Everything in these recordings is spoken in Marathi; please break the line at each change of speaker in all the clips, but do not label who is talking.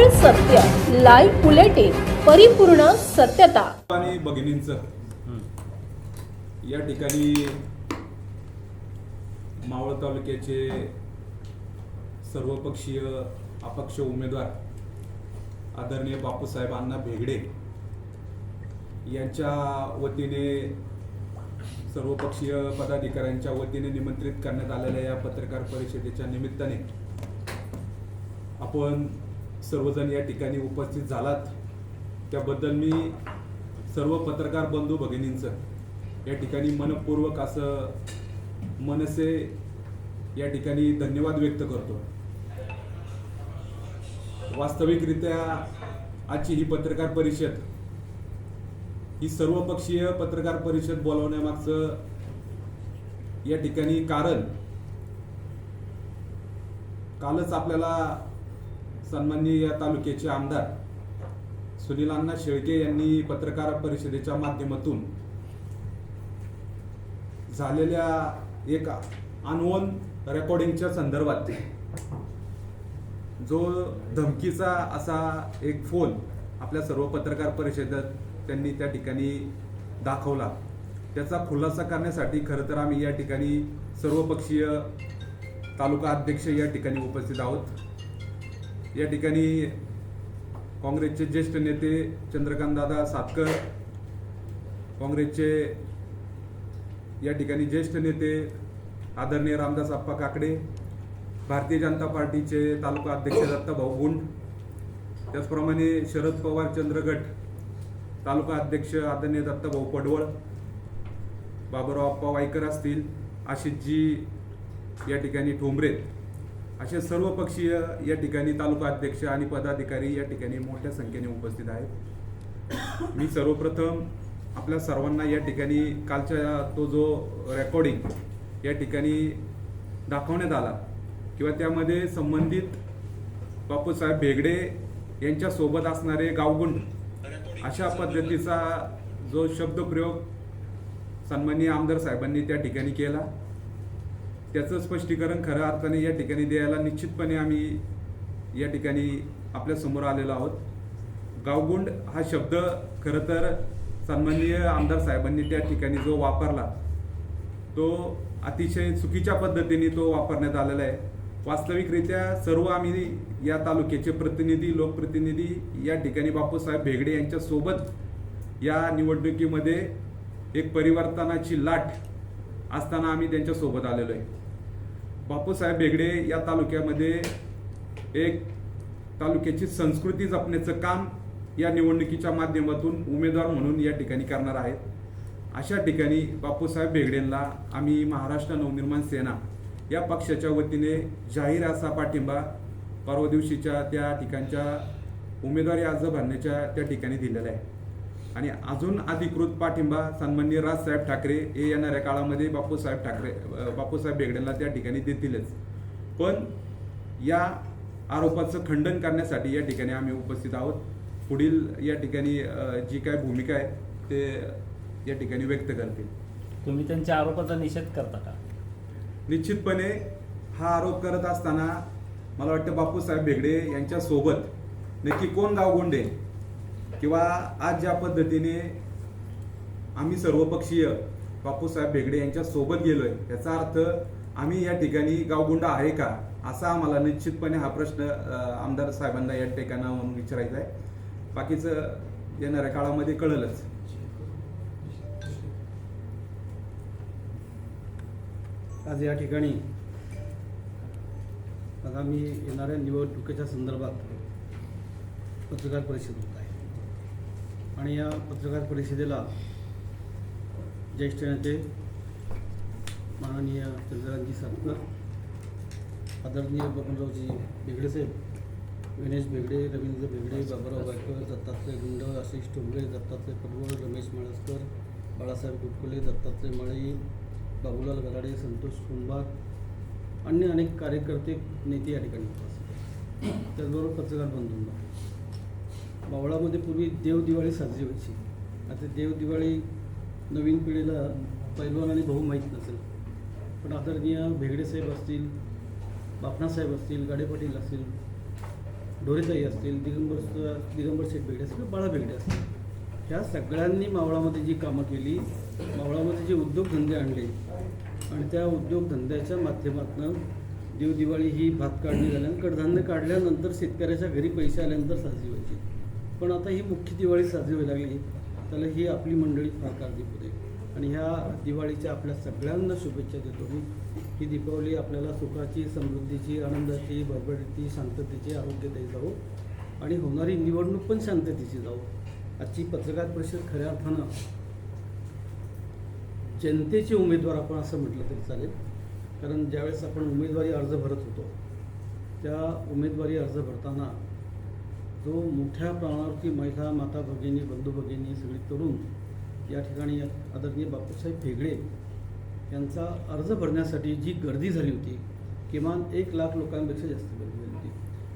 निव्वळ सत्य, लाईव्ह बुलेटिन, परिपूर्ण सत्यता.
आणि भगिनींचं या ठिकाणी मावळ तालुक्याचे सर्वपक्षीय अपक्ष उमेदवार आदरणीय बापूसाहेब अण्णा भेगडे यांच्या वतीने सर्वपक्षीय पदाधिकाऱ्यांच्या वतीने निमंत्रित करण्यात आलेल्या या पत्रकार परिषदेच्या निमित्ताने आपण सर्वजण या ठिकाणी उपस्थित झालात त्याबद्दल मी सर्व पत्रकार बंधू भगिनींचं या ठिकाणी मनपूर्वक असं मनसे या ठिकाणी धन्यवाद व्यक्त करतो. वास्तविकरित्या आजची ही पत्रकार परिषद ही सर्वपक्षीय पत्रकार परिषद बोलवण्यामागचं या ठिकाणी कारण कालच आपल्याला सन्माननीय या तालुक्याचे आमदार सुनील अण्णा शेळके यांनी पत्रकार परिषदेच्या माध्यमातून झालेल्या एक अनवन रेकॉर्डिंगच्या संदर्भात जो धमकीचा असा एक फोन आपल्या सर्व पत्रकार परिषदेत त्यांनी त्या ठिकाणी दाखवला, त्याचा खुलासा करण्यासाठी खरं तर आम्ही या ठिकाणी सर्वपक्षीय तालुका अध्यक्ष या ठिकाणी उपस्थित आहोत. या ठिकाणी काँग्रेसचे ज्येष्ठ नेते चंद्रकांतदादा सातकर, काँग्रेसचे या ठिकाणी ज्येष्ठ नेते आदरणीय रामदास आप्पा काकडे, भारतीय जनता पार्टीचे तालुका अध्यक्ष दत्ताभाऊ गुंड, त्याचप्रमाणे शरद पवार चंद्रगट तालुका अध्यक्ष आदरणीय दत्ताभाऊ पडवळ, बाबुराव आप्पा वायकर असतील, आशिषजी या ठिकाणी ठोंबरे, असे सर्व पक्षीय या ठिकाणी तालुका अध्यक्ष आणि पदाधिकारी या ठिकाणी मोठ्या संख्येने उपस्थित आहेत. मी सर्वप्रथम आपल्या सर्वांना या ठिकाणी कालच्या तो जो रेकॉर्डिंग या ठिकाणी दाखवण्यात आला किंवा त्यामध्ये संबंधित बापूसाहेब भेगडे यांच्या सोबत असणारे गावगुंड अशा पद्धतीचा जो शब्दप्रयोग सन्माननीय आमदार साहेबांनी त्या ठिकाणी केला, त्याचं स्पष्टीकरण खऱ्या अर्थाने या ठिकाणी द्यायला निश्चितपणे आम्ही या ठिकाणी आपल्या समोर आलेलो आहोत. गावगुंड हा शब्द खरं तर सन्माननीय आमदार साहेबांनी त्या ठिकाणी जो वापरला तो अतिशय चुकीच्या पद्धतीने तो वापरण्यात आलेला आहे. वास्तविकरित्या सर्व आम्ही या तालुक्याचे प्रतिनिधी, लोकप्रतिनिधी या ठिकाणी बापूसाहेब भेगडे यांच्या सोबत या निवडणुकीमध्ये एक परिवर्तनाची लाट असताना आम्ही त्यांच्या सोबत आलेलो आहे. बापूसाहेब भेगडे या तालुक्यामध्ये एक तालुक्याची संस्कृती जपण्याचं काम या निवडणुकीच्या माध्यमातून उमेदवार म्हणून या ठिकाणी करणार आहेत. अशा ठिकाणी बापूसाहेब भेगडेंना आम्ही महाराष्ट्र नवनिर्माण सेना या पक्षाच्या वतीने जाहीर असा पाठिंबा परवा दिवशीच्या त्या ठिकाणच्या उमेदवारी अर्ज भरण्याच्या त्या ठिकाणी दिलेला आहे आणि अजून अधिकृत पाठिंबा सन्माननीय राजसाहेब ठाकरे हे येणाऱ्या काळामध्ये बापूसाहेब भेगडेंना त्या ठिकाणी देतीलच. पण या आरोपाचं खंडन करण्यासाठी या ठिकाणी आम्ही उपस्थित आहोत. पुढील या ठिकाणी जी काय भूमिका आहे ते या ठिकाणी व्यक्त करतील.
तुम्ही त्यांच्या आरोपाचा निषेध करता का?
निश्चितपणे हा आरोप करत असताना मला वाटतं बापूसाहेब भेगडे यांच्या सोबत नक्की कोण गावगुंड आहे किंवा आज ज्या पद्धतीने आम्ही सर्वपक्षीय बापूसाहेब भेगडे यांच्या सोबत गेलोय याचा अर्थ आम्ही या ठिकाणी गावगुंड आहे का, असा आम्हाला निश्चितपणे हा प्रश्न आमदार साहेबांना या ठिकाणावरून विचारायचा आहे. बाकीचं येणाऱ्या काळामध्ये कळलंच.
आज या ठिकाणी आगामी येणाऱ्या निवडणुकीच्या संदर्भात पत्रकार परिषद होत आहे आणि या पत्रकार परिषदेला ज्येष्ठ नेते माननीय चंद्रकांतजी सातकर, आदरणीय बबनरावजी भेगडे साहेब, गणेश भेगडे, रवींद्र भेगडे, बाबुराव वायकर, दत्तात्रय गुंड, आशिष ठोंबरे, दत्तात्रय पडवळ, रमेश माळसकर, बाळासाहेब गुटकुले, दत्तात्रय माळी, बाबूलाल गराडे, संतोष कुंभार, अन्य अनेक कार्यकर्ते, नेते या ठिकाणी उपस्थित आहेत. त्याचबरोबर पत्रकार बंधूंना मावळामध्ये पूर्वी देवदिवाळी साजरी व्हायची. आता देवदिवाळी नवीन पिढीला पैलवान आणि भाऊ माहीत नसेल, पण आदरणीय भेगडे साहेब असतील, बापणासाहेब असतील, गाडे पाटील असतील, ढोरेताई असतील, दिगंबर शेठ बेगडे असतील, बाळा बेगडे असतील, ह्या सगळ्यांनी मावळामध्ये जी कामं केली, मावळामध्ये जे उद्योगधंदे आणले आणि त्या उद्योगधंद्याच्या माध्यमातून दिवाळी ही भात काढणी झाल्यानंतर कडधान्य काढल्यानंतर शेतकऱ्याच्या घरी पैसे आल्यानंतर साजरी व्हायची. पण आता ही मुख्य दिवाळी साजरी व्हायला लागली, त्याला ही आपली मंडळी फार काळजीपूर्वक आहे. आणि ह्या दिवाळीच्या आपल्या सगळ्यांना शुभेच्छा देतो मी. ही दीपावली आपल्याला सुखाची, समृद्धीची, आनंदाची, भरभराटीची, शांततेची, आरोग्यदायी जाऊ आणि होणारी निवडणूक पण शांततेची जाऊ. आजची पत्रकार परिषद खऱ्या अर्थानं जनतेचे उमेदवार आपण असं म्हटलं तरी चालेल, कारण ज्यावेळेस आपण उमेदवारी अर्ज भरत होतो त्या उमेदवारी अर्ज भरताना जो मोठ्या प्रमाणावरती महिला, माता भगिनी, बंधू भगिनी, सगळी तरुण या ठिकाणी आदरणीय बापूसाहेब भेगडे यांचा अर्ज भरण्यासाठी जी गर्दी झाली होती, किमान 1 लाख लोकांपेक्षा जास्त गर्दी झाली होती.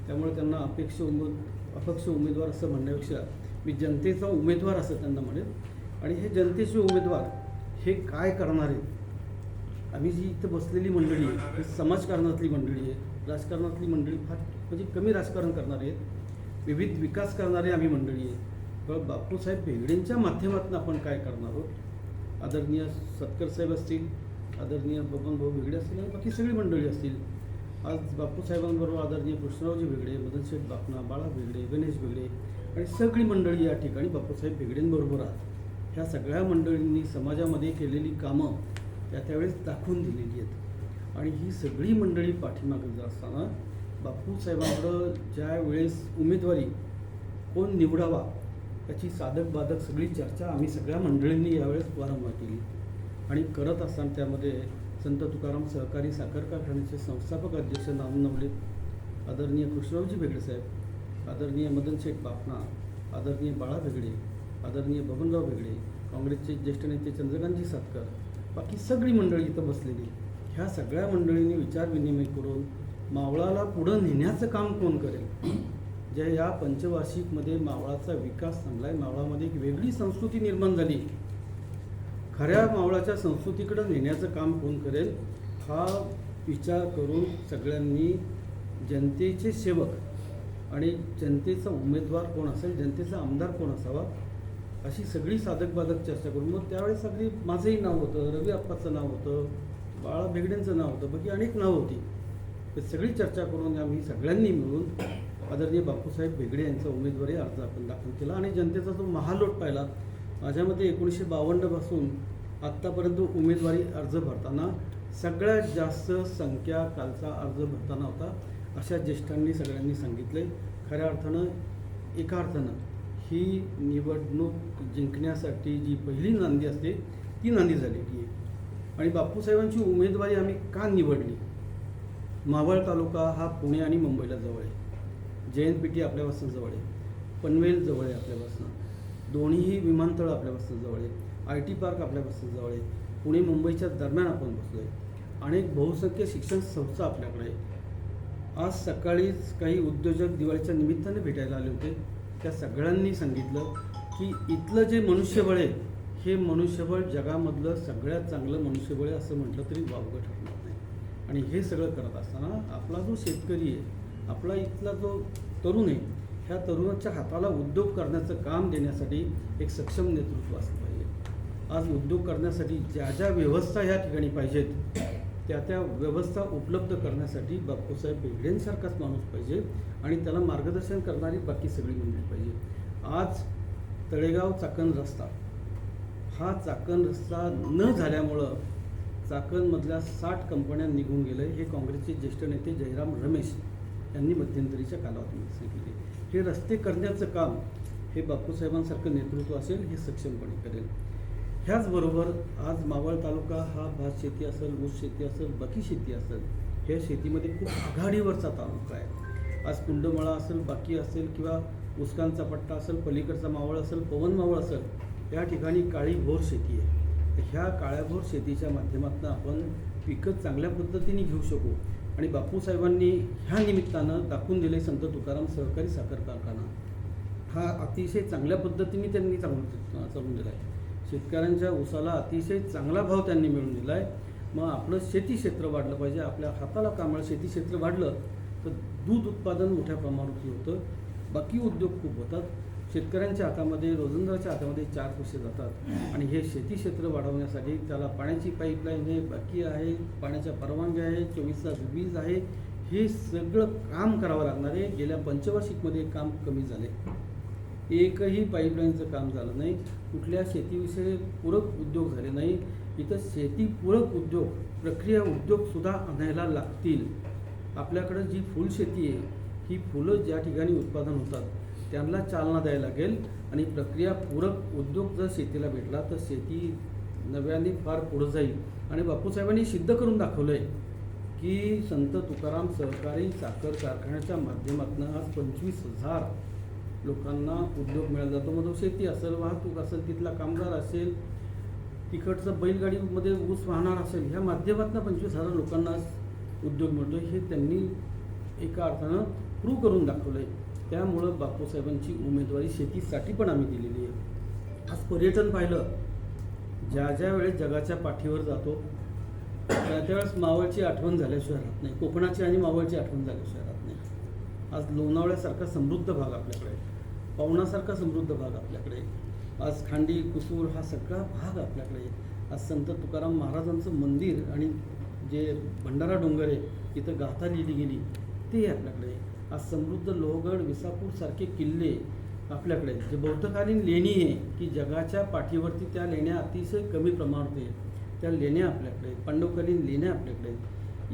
त्यामुळे त्यांना अपक्ष उमेदवार असं म्हणण्यापेक्षा मी जनतेचा उमेदवार असं त्यांना म्हणेल. आणि हे जनतेचे उमेदवार हे काय करणार आहेत? आम्ही जी इथं बसलेली मंडळी आहे ही समाजकारणातली मंडळी आहे, राजकारणातली मंडळी फार म्हणजे कमी राजकारण करणारे आहेत, विविध विकास करणारे आम्ही मंडळी आहे. पण बापूसाहेब भेगडेंच्या माध्यमातून आपण काय करणार आहोत? आदरणीय सतकर साहेब असतील, आदरणीय बबनभाऊ भेगडे असतील आणि बाकी सगळी मंडळी असतील. आज बापूसाहेबांबरोबर आदरणीय कृष्णरावजी भेगडे, मदनशेठ बापना, बाळा भेगडे, गणेश भेगडे आणि सगळी मंडळी या ठिकाणी बापूसाहेब भेगडेंबरोबर आहेत. ह्या सगळ्या मंडळींनी समाजामध्ये केलेली कामं त्यावेळेस दाखवून दिलेली आहेत. आणि ही सगळी मंडळी पाठीमागे जात असताना बापूसाहेबांकडं ज्या वेळेस उमेदवारी कोण निवडावा याची साधक बाधक सगळी चर्चा आम्ही सगळ्या मंडळींनी यावेळेस वारंवार केली. आणि करत असताना त्यामध्ये संत तुकाराम सहकारी साखर कारखान्याचे संस्थापक अध्यक्ष नामनवले आदरणीय कृष्णरावजी भेगडे साहेब, आदरणीय मदनशेठ बापना, आदरणीय बाळा भेगडे, आदरणीय बबनराव भेगडे, काँग्रेसचे ज्येष्ठ नेते चंद्रकांतजी सातकर, बाकी सगळी मंडळी इथं बसलेली, ह्या सगळ्या मंडळींनी विचारविनिमय करून मावळाला पुढं नेण्याचं काम कोण करेल? ज्या या पंचवार्षिकमध्ये मावळाचा विकास चांगला आहे, मावळामध्ये एक वेगळी संस्कृती निर्माण झाली, खऱ्या मावळाच्या संस्कृतीकडं नेण्याचं काम कोण करेल हा विचार करून सगळ्यांनी जनतेचे सेवक आणि जनतेचा उमेदवार कोण असेल, जनतेचा आमदार कोण असावा अशी सगळी साधक बाधक चर्चा करून मग त्यावेळेस अगदी माझंही नाव होतं, रवी आप्पाचं नाव होतं, बाळा भेगडेंचं नाव होतं, बाकी अनेक नावं होती. ते सगळी चर्चा करून आम्ही सगळ्यांनी मिळून आदरणीय बापूसाहेब भेगडे यांचा उमेदवारी अर्ज आपण दाखल केला. आणि जनतेचा जो महालोट पाहिला, माझ्या मते 1952 पासून आत्तापर्यंत उमेदवारी अर्ज भरताना सगळ्यात जास्त संख्या कालचा अर्ज भरताना होता अशा ज्येष्ठांनी सगळ्यांनी सांगितले. खऱ्या अर्थानं एका अर्थानं ही निवडणूक जिंकण्यासाठी जी पहिली नांदी असते ती नांदी झालेली आहे. आणि बापूसाहेबांची उमेदवारी आम्ही का निवडली? मावळ तालुका हा पुणे आणि मुंबईला जवळ आहे, JNPT आपल्यापासून जवळ आहे, पनवेल जवळ आहे आपल्यापासून, दोन्हीही विमानतळ आपल्यापासून जवळ आहे, IT पार्क आपल्यापासून जवळ आहे, पुणे मुंबईच्या दरम्यान आपण बसलो आहे, अनेक बहुसंख्य शिक्षण संस्था आपल्याकडे आहे. आज सकाळीच काही उद्योजक दिवाळीच्या निमित्ताने भेटायला आले होते. त्या सगळ्यांनी सांगितलं की इथलं जे मनुष्यबळ आहे हे मनुष्यबळ जगामधलं सगळ्यात चांगलं मनुष्यबळ आहे असं म्हटलं तरी वावगं ठरणार नाही. आणि हे सगळं करत असताना आपला जो शेतकरी आहे, आपला इथला जो तरुण आहे, ह्या तरुणाच्या हाताला उद्योग करण्याचं काम देण्यासाठी एक सक्षम नेतृत्व असलं पाहिजे. आज उद्योग करण्यासाठी ज्या ज्या व्यवस्था ह्या ठिकाणी पाहिजेत त्या व्यवस्था उपलब्ध करण्यासाठी बापूसाहेब भेगडेंसारखाच माणूस पाहिजे आणि त्याला मार्गदर्शन करणारी बाकी सगळी मंडळी पाहिजे. आज तळेगाव चाकण रस्ता हा चाकण रस्ता न झाल्यामुळं चाकणमधल्या 60 कंपन्या निघून गेले. हे काँग्रेसचे ज्येष्ठ नेते जयराम रमेश यांनी मध्यंतरीच्या कालावधीमध्ये सांगितले. हे रस्ते करण्याचं काम हे बापूसाहेबांसारखं नेतृत्व असेल हे सक्षमपणे करेल. ह्याचबरोबर आज मावळ तालुका हा भात शेती असेल, ऊस शेती असेल, बाकी शेती असेल, ह्या शेतीमध्ये खूप आघाडीवरचा तालुका आहे. आज कुंडमाळा असेल, बाकी असेल किंवा उस्कांचा पट्टा असेल, पलीकडचा मावळ असेल, पवन मावळ असेल, या ठिकाणी काळीभोर शेती आहे. ह्या काळ्याभोर शेतीच्या माध्यमातून आपण पिकं चांगल्या पद्धतीने घेऊ शकू. आणि बापूसाहेबांनी ह्या निमित्तानं दाखवून दिले संत तुकाराम सहकारी साखर कारखाना हा अतिशय चांगल्या पद्धतीने त्यांनी चालवून दिला आहे. शेतकऱ्यांच्या ऊसाला अतिशय चांगला भाव त्यांनी मिळवून दिला आहे. मग आपलं शेती क्षेत्र वाढलं पाहिजे, आपल्या हाताला कामळ शेती क्षेत्र वाढलं तर दूध उत्पादन मोठ्या प्रमाणावरती होतं. बाकी उद्योग खूप होतात. शेतकऱ्यांच्या हातामध्ये, रोजंदाराच्या हातामध्ये 4 पैसे जातात आणि हे शेती क्षेत्र वाढवण्यासाठी त्याला पाण्याची पाईपलाईन आहे, बाकी आहे, पाण्याच्या परवानग्या आहे, 24 तास वीज आहे, हे सगळं काम करावं लागणार आहे. गेल्या पंचवार्षिकमध्ये काम कमी झाले, एकही पाईपलाईनचं काम झालं नाही, कुठल्या शेतीविषयी पूरक उद्योग झाले नाही. इथं शेतीपूरक उद्योग, प्रक्रिया उद्योगसुद्धा आणायला लागतील. आपल्याकडं जी फुलशेती आहे, ही फुलं ज्या ठिकाणी उत्पादन होतात त्यांना चालना द्यायला लागेल आणि प्रक्रियापूरक उद्योग जर शेतीला भेटला तर शेती नव्याने फार पुढं जाईल. आणि बापूसाहेबांनी सिद्ध करून दाखवलं आहे की संत तुकाराम सहकारी साखर कारखान्याच्या माध्यमातून आज 25,000 लोकांना उद्योग मिळाला जातो. मग तो शेती असेल, वाहतूक असेल, तिथला कामगार असेल, तिकडचं बैलगाडीमध्ये ऊस वाहणार असेल, ह्या माध्यमातून 25,000 लोकांना उद्योग मिळतो. हे त्यांनी एका अर्थानं प्रूव्ह करून दाखवलं आहे. त्यामुळं बापूसाहेबांची उमेदवारी शेतीसाठी पण आम्ही दिलेली आहे. आज पर्यटन पाहिलं, ज्या वेळेस जगाच्या पाठीवर जातो त्यावेळेस मावळची आठवण झाल्याशिवाय राहत नाही, कोकणाची आणि मावळची आठवण झाल्याशिवाय राहत नाही. आज लोणावळ्यासारखा समृद्ध भाग आपल्याकडे, पवनासारखा समृद्ध भाग आपल्याकडे, आज खांडी कुसूर हा सगळा भाग आपल्याकडे. आज संत तुकाराम महाराजांचं मंदिर आणि जे भंडारा डोंगर आहे, इथं गाथा लिहिली गेली, ते आपल्याकडे. आज समृद्ध लोहगड, विसापूरसारखे किल्ले आपल्याकडे, जे बौद्धकालीन लेणी आहे की जगाच्या पाठीवरती त्या लेण्या अतिशय कमी प्रमाणात आहे, त्या लेण्या आपल्याकडे, पांडवकालीन लेण्या आपल्याकडे.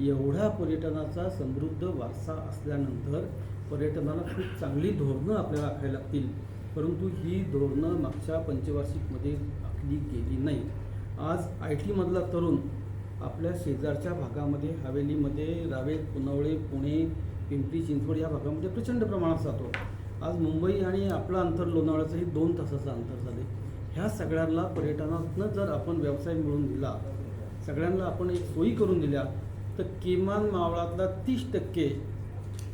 एवढा पर्यटनाचा समृद्ध वारसा असल्यानंतर पर्यटनाला खूप चांगली धोरणं आपल्याला आखायला लागतील. परंतु ही धोरणं मागच्या पंचवार्षिकमध्ये आखली गेली नाही. आज IT मधला तरुण आपल्या शेजारच्या भागामध्ये, हवेलीमध्ये, रावेत, पुनवळे, पुणे, पिंपरी चिंचवड या भागामध्ये प्रचंड प्रमाणात जातो. आज मुंबई आणि आपलं अंतर लोणावळ्याचंही 2 तासाचं अंतर झाले. ह्या सगळ्यांना पर्यटनातनं जर आपण व्यवसाय मिळवून दिला, सगळ्यांना आपण एक सोयी करून दिल्या, तर किमान मावळातला 30%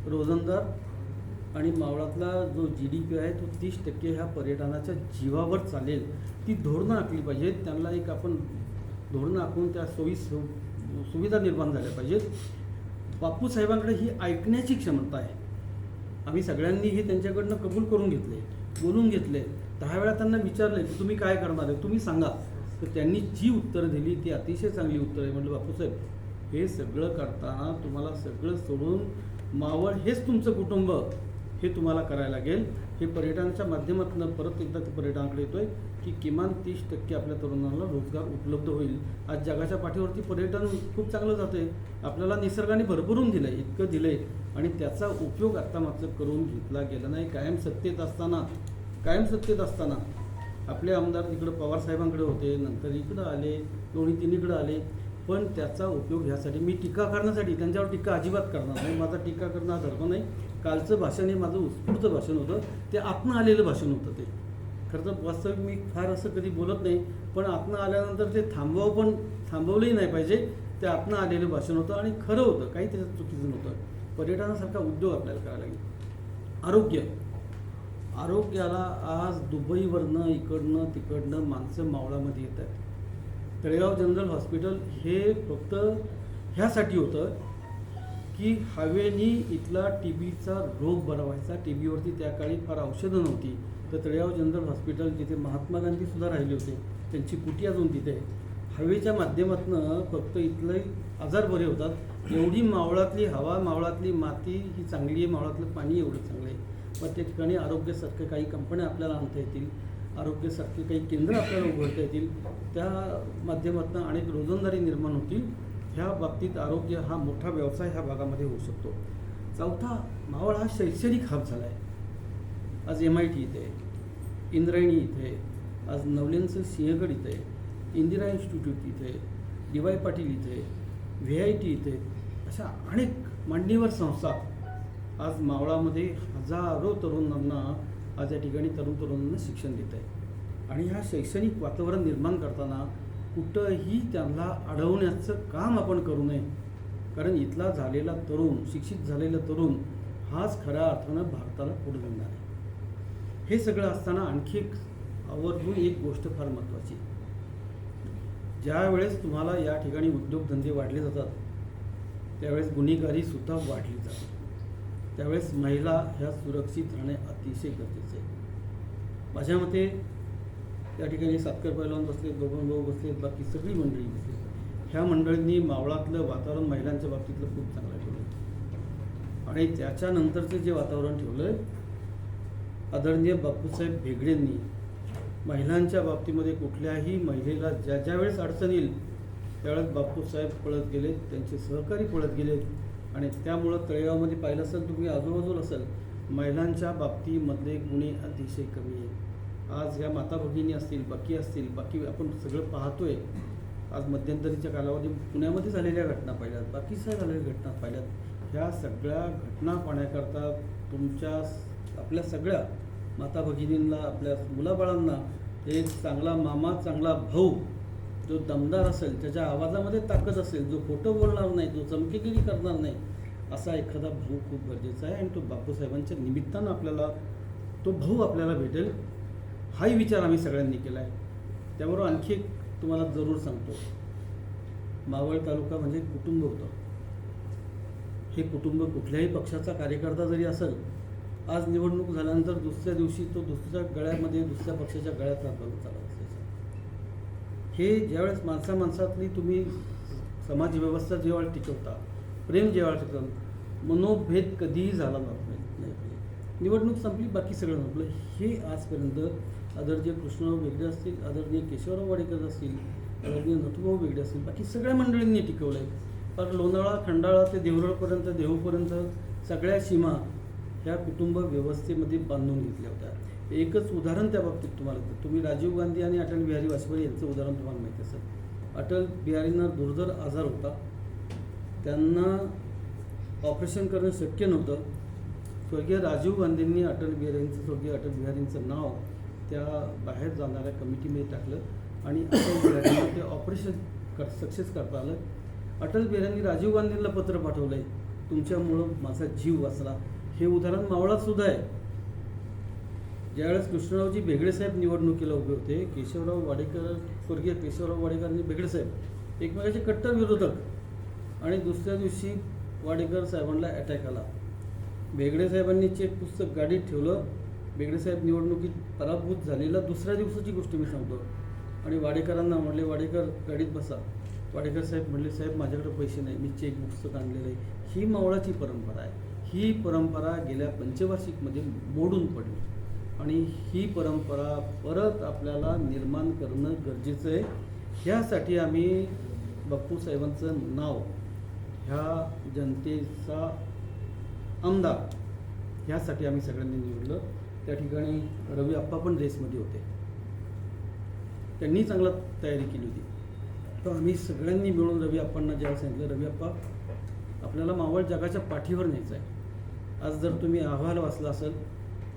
रोजंदार आणि मावळातला जो GDP आहे तो 30% ह्या पर्यटनाच्या जीवावर चालेल. ती धोरणं आखली पाहिजेत. त्यांना एक आपण धोरणं आखून त्या सुविधा निर्माण झाल्या पाहिजेत. बापूसाहेबांकडे ही ऐकण्याची क्षमता आहे. आम्ही सगळ्यांनी हे त्यांच्याकडनं कबूल करून घेतले, बोलून घेतले. 10 वेळा त्यांना विचारले की तुम्ही काय करणार आहे, तुम्ही सांगा. तर त्यांनी जी उत्तरं दिली ती अतिशय चांगली उत्तरं आहे. म्हटलं बापूसाहेब, हे सगळं करताना तुम्हाला सगळं सोडून मावळ हेच तुमचं कुटुंब हे तुम्हाला करायला लागेल. हे पर्यटनाच्या माध्यमातून परत एकदा ते पर्यटनाकडे येतोय की किमान 30% आपल्या तरुणांना रोजगार उपलब्ध होईल. आज जगाच्या पाठीवरती पर्यटन खूप चांगलं जाते. आपल्याला निसर्गाने भरभरून दिलं आहे, इतकं दिलं आहे आणि त्याचा उपयोग आत्ता मात्र करून घेतला गेला नाही. कायम सत्तेत असताना आपले आमदार इकडं पवारसाहेबांकडे होते, नंतर इकडं आले, दोन्ही तिन्हीकडं आले, पण त्याचा उपयोग ह्यासाठी मी टीका करण्यासाठी, त्यांच्यावर टीका अजिबात करणार नाही. माझा टीका करणं हा धर्म नाही. कालचं भाषण हे माझं उत्स्फूर्त भाषण होतं, ते आत्म आलेलं भाषण होतं. ते खरं तर वास्तविक मी फार असं कधी बोलत नाही, पण आत्म आल्यानंतर ते थांबवलंही नाही पाहिजे. ते आत्म आलेलं भाषण होतं आणि खरं होतं, काही त्याच्यात चुकीचं नव्हतं. पर्यटनासारखा उद्योग आपल्याला करायला लागेल. आरोग्याला आज दुबईवरनं इकडनं तिकडनं माणसं मावळामध्ये येत आहेत. तळेगाव जनरल हॉस्पिटल हे फक्त ह्यासाठी होतं की हवेनी इथला TBचा रोग बरा व्हायचा. TBवरती त्या काळी फार औषधं नव्हती. तर तळेगाव जनरल हॉस्पिटल, जिथे महात्मा गांधीसुद्धा राहिले होते, त्यांची कुटी अजून तिथे आहे. हवेच्या माध्यमातून फक्त इथले आजार बरे होतात. एवढी मावळातली हवा, मावळातली माती ही चांगली आहे, मावळातलं पाणी एवढं चांगलं आहे. मग त्या ठिकाणी आरोग्यासारख्या काही कंपन्या आपल्याला आणता येतील, आरोग्यासारखे काही केंद्र आपल्याला उघडता येतील, त्या माध्यमातून अनेक रोजंदारी निर्माण होतील. ह्या बाबतीत आरोग्य हा मोठा व्यवसाय ह्या भागामध्ये होऊ शकतो. चौथा, मावळ हा शैक्षणिक हब झाला आहे. आज MIT इथे, इंद्रायणी इथे, आज नवलेंचं सिंहगड इथे, इंदिरा इन्स्टिट्यूट इथे, DY पाटील इथे, VIT इथे, अशा अनेक मांडणीवर संस्था आज मावळामध्ये हजारो तरुणांना आज या ठिकाणी तरुणांना शिक्षण देत आहे. आणि ह्या शैक्षणिक वातावरण निर्माण करताना कुठंही त्यांना अडवण्याचं काम आपण करू नये. कारण इथला झालेला तरुण, शिक्षित झालेला तरुण हाच खऱ्या अर्थानं भारताला पुढे नेणार आहे. हे सगळं असताना आणखी आवर्जून एक गोष्ट फार महत्त्वाची, ज्या वेळेस तुम्हाला या ठिकाणी उद्योगधंदे वाढले जातात त्यावेळेस गुन्हेगारीसुद्धा वाढली जाते. त्यावेळेस महिला ह्या सुरक्षित राहणे अतिशय गरजेचे आहे. माझ्या मते या ठिकाणी सातकर पैलवान बसलेत, बबन भाऊ बसलेत, बाकी सगळी मंडळी बसलेत. ह्या मंडळींनी मावळातलं वातावरण महिलांच्या बाबतीतलं खूप चांगलं ठेवलं आणि त्याच्यानंतरचं जे वातावरण ठेवलं आदरणीय बापूसाहेब भेगडेंनी महिलांच्या बाबतीमध्ये कुठल्याही महिलेला ज्या ज्या वेळेस अडचण येईल त्यावेळेस बापूसाहेब पळत गेले, त्यांचे सहकारी पळत गेले आणि त्यामुळं तळेगावमध्ये पाहिलं असेल तुम्ही, आजूबाजूला असेल, महिलांच्या बाबतीमधले गुन्हे अतिशय कमी आहे. आज ह्या माता भगिनी असतील, बाकी आपण सगळं पाहतोय. आज मध्यंतरीच्या कालावधी पुण्यामध्ये झालेल्या घटना पाहिल्यात, बाकीच्या झालेल्या घटना पाहिल्यात. ह्या सगळ्या घटना पाहण्याकरता आपल्या सगळ्या माता भगिनींना, आपल्या मुलाबाळांना एक चांगला मामा, चांगला भाऊ जो दमदार असेल, त्याच्या आवाजामध्ये ताकद असेल, जो खोटं बोलणार नाही, जो चमकेगिरी करणार नाही, असा एखादा भाऊ खूप गरजेचा आहे. आणि तो बापूसाहेबांच्या निमित्तानं आपल्याला तो भाऊ आपल्याला भेटेल हाही विचार आम्ही सगळ्यांनी केला आहे. त्याबरोबर आणखी एक तुम्हाला जरूर सांगतो, मावळ तालुका म्हणजे कुटुंब होतं. हे कुटुंब कुठल्याही पक्षाचा कार्यकर्ता जरी असेल, आज निवडणूक झाल्यानंतर दुसऱ्या दिवशी तो दुसऱ्या पक्षाच्या गळ्यात राबवून चालत असायचा. हे ज्यावेळेस माणसातली तुम्ही समाज व्यवस्था जेव्हा टिकवता, प्रेम जेव्हा टिकवता, मनोभेद कधीही झाला जात नाही. निवडणूक संपली, बाकी सगळं संपलं. हे आजपर्यंत आदरणीय कृष्णराव वेगळे असतील, आदरणीय केशवराव वाडेकर असतील, आदरणीय नथुभाऊ वेगळे असतील, बाकी सगळ्या मंडळींनी टिकवलं आहे. पण लोणावळा, खंडाळा ते देवरपर्यंत, देहूपर्यंत सगळ्या सीमा ह्या कुटुंब व्यवस्थेमध्ये बांधून घेतल्या होत्या. एकच उदाहरण त्या बाबतीत तुम्हाला देतो. तुम्ही राजीव गांधी आणि अटल बिहारी वाजपेयी यांचं उदाहरण तुम्हाला माहिती असेल. अटल बिहारींना दुर्धर आजार होता, त्यांना ऑपरेशन करणं शक्य नव्हतं. स्वर्गीय राजीव गांधींनी स्वर्गीय अटल बिहारींचं नाव त्या बाहेर जाणाऱ्या कमिटीमध्ये टाकलं आणि अटल बिहारींना ते ऑपरेशन सक्सेस करता आलं. अटल बिहारींनी राजीव गांधींना पत्र पाठवलं आहे, तुमच्यामुळं माझा जीव वाचला. हे उदाहरण मावळात सुद्धा आहे. ज्यावेळेस कृष्णरावजी भेगडे साहेब निवडणुकीला उभे होते, स्वर्गीय केशवराव वाडेकर आणि भेगडे साहेब एकमेकाचे कट्टर विरोधक आणि दुसऱ्या दिवशी वाडेकर साहेबांना अटॅक आला. भेगडे साहेबांनी चेक पुस्तक गाडीत ठेवलं. भेगडे साहेब निवडणुकीत पराभूत झालेला दुसऱ्या दिवसाची गोष्ट मी सांगतो आणि वाडेकरांना म्हणले, वाडेकर गाडीत बसा. वाडेकर साहेब म्हणले, साहेब माझ्याकडे पैसे नाही, मी चेक पुस्तक आणलेलं आहे. ही मावळाची परंपरा आहे. ही परंपरा गेल्या पंचवार्षिकमध्ये मोडून पडली आणि ही परंपरा परत आपल्याला निर्माण करणं गरजेचं आहे. ह्यासाठी आम्ही बापूसाहेबांचं नाव ह्या जनतेचा आमदार ह्यासाठी आम्ही सगळ्यांनी निवडलं. त्या ठिकाणी रवी आप्पा पण रेसमध्ये होते, त्यांनी चांगला तयारी केली होती. तर आम्ही सगळ्यांनी मिळून रवी आप्पांना जेव्हा सांगितलं, रवी आप्पा आपल्याला मावळ जगाच्या पाठीवर न्यायचं आहे. आज जर तुम्ही अहवाल वाचला असेल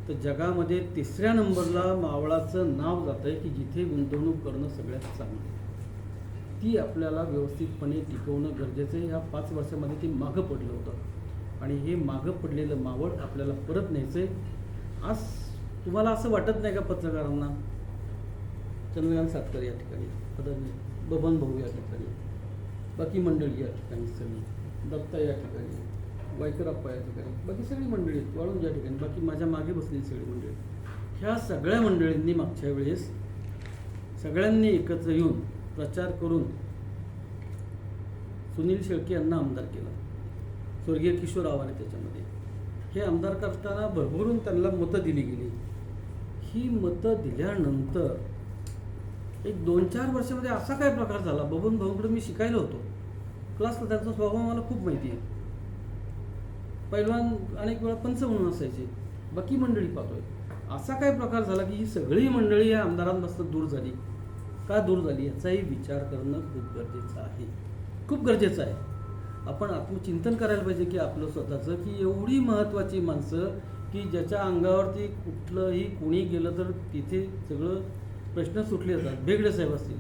तर जगामध्ये 3ऱ्या नंबरला मावळाचं नाव जातं आहे की जिथे गुंतवणूक करणं सगळ्यात चांगलं. ती आपल्याला व्यवस्थितपणे टिकवणं गरजेचं आहे. ह्या 5 वर्षामध्ये ते मागं पडलं होतं आणि हे मागं पडलेलं मावळ आपल्याला परत न्यायचं आहे. आज तुम्हाला असं वाटत नाही का पत्रकारांना, चंद्रकांत सातकर या ठिकाणी, आदरणीय बबन भाऊ या ठिकाणी, बाकी मंडळी या ठिकाणी सगळी, दत्ता या ठिकाणी, वायकरप्पा या ठिकाणी, बाकी सगळी मंडळी, वाळून या ठिकाणी, बाकी माझ्या मागे बसलेली सगळी मंडळी, ह्या सगळ्या मंडळींनी मागच्या वेळेस सगळ्यांनी एकत्र येऊन प्रचार करून सुनील शेळके यांना आमदार केलं. स्वर्गीय किशोरराव आले त्याच्यामध्ये. हे आमदार करताना भरभरून त्यांना मतं दिली गेली. ही मतं दिल्यानंतर एक 2-4 वर्षामध्ये असा काय प्रकार झाला, बबन भाऊकडे मी शिकायला होतो क्लासला, त्यांचा स्वभाव मला खूप माहिती आहे. पैलवान अनेक वेळा पंच म्हणून असायचे, बाकी मंडळी पाहतोय. असा काय प्रकार झाला की ही सगळी मंडळी या आमदारांपासून दूर झाली. का दूर झाली याचाही विचार करणं खूप गरजेचं आहे, खूप गरजेचं आहे. आपण आत्मचिंतन करायला पाहिजे की आपलं स्वतःचं, की एवढी महत्त्वाची माणसं की ज्याच्या अंगावरती कुठलंही कोणी गेलं तर तिथे सगळं प्रश्न सुटले जातात. भेगडे साहेब असतील,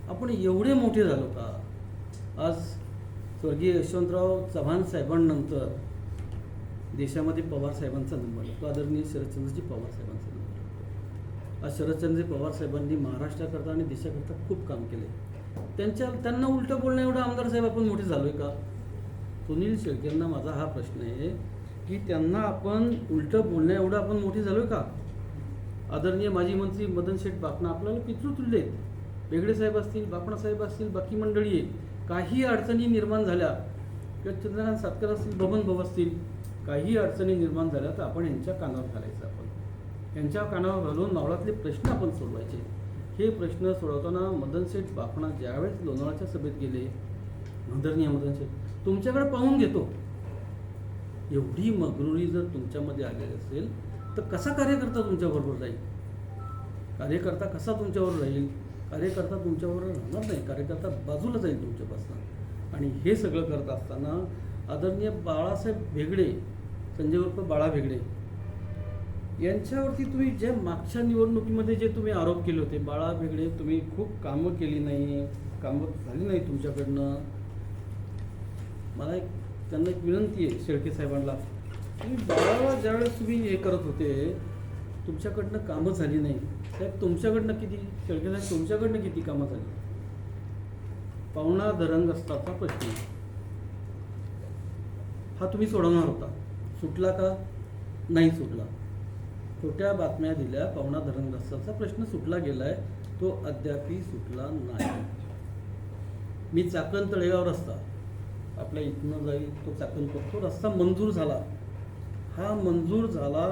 आपण एवढे मोठे झालो का? आज स्वर्गीय यशवंतराव चव्हाण साहेबांनंतर देशामध्ये पवार साहेबांचा नंबर लागतो, आदरणीय शरदचंद्रजी पवार साहेबांचा नंबर लागतो. आज शरदचंद्रजी पवार साहेबांनी महाराष्ट्राकरता आणि देशाकरता खूप काम केले. त्यांना उलटं बोलणं एवढं आमदार साहेब आपण मोठे झालोय का? सुनील शेळकेंना माझा हा प्रश्न आहे की त्यांना आपण उलटं बोलण्या एवढं आपण मोठे झालोय का? आदरणीय माजी मंत्री मदन शेठ बापना आपल्याला पितृतुल्य आहेत. बेगडे साहेब असतील, बापणा साहेब असतील, बाकी मंडळी आहे. काही अडचणी निर्माण झाल्या किंवा चंद्रकांत सातकर असतील, बबन भाऊ असतील, काही अडचणी निर्माण झाल्या तर आपण यांच्या कानावर घालायचं. आपण यांच्या कानावर घालून मावळातले प्रश्न आपण सोडवायचे. हे प्रश्न सोडवताना मदन शेठ बापणा ज्यावेळेस लोणावळ्याच्या सभेत गेले, आदरणीय मदन शेठ तुमच्याकडे पाहून घेतो, एवढी मगरुरी जर तुमच्यामध्ये आलेली असेल तर कसा कार्यकर्ता तुमच्याबरोबर जाईल? कार्यकर्ता कसा तुमच्यावर राहील? कार्यकर्ता तुमच्याबरोबर राहणार नाही. कार्यकर्ता बाजूला जाईल तुमच्यापासून. आणि हे सगळं करत असताना आदरणीय बाळासाहेब भेगडे, संजय उर्फ बाळा भेगडे यांच्यावरती तुम्ही जे मागच्या निवडणुकीमध्ये जे तुम्ही आरोप केले होते, बाळा भेगडे तुम्ही खूप कामं केली नाही, कामं झाली नाही तुमच्याकडनं. मला त्यांना एक विनंती आहे शेळके साहेबांना, तुम्ही बाळाला ज्यावेळेस तुम्ही हे करत होते तुमच्याकडनं कामं झाली नाही. साहेब तुमच्याकडनं किती, शेळके साहेब तुमच्याकडनं किती कामं झाली? पाहुणा धरणग्रस्ताचा प्रश्न हा तुम्ही सोडवणार होता, सुटला का? नाही सुटला. खोट्या बातम्या दिल्या, पाहुणा धरणग्रस्ताचा प्रश्न सुटला गेलाय, तो अद्यापही सुटला नाही. मी चाकण तळेगाव रस्ता आपल्या इथनं जाईल तो चाकण तो रस्ता मंजूर झाला. हा मंजूर झाला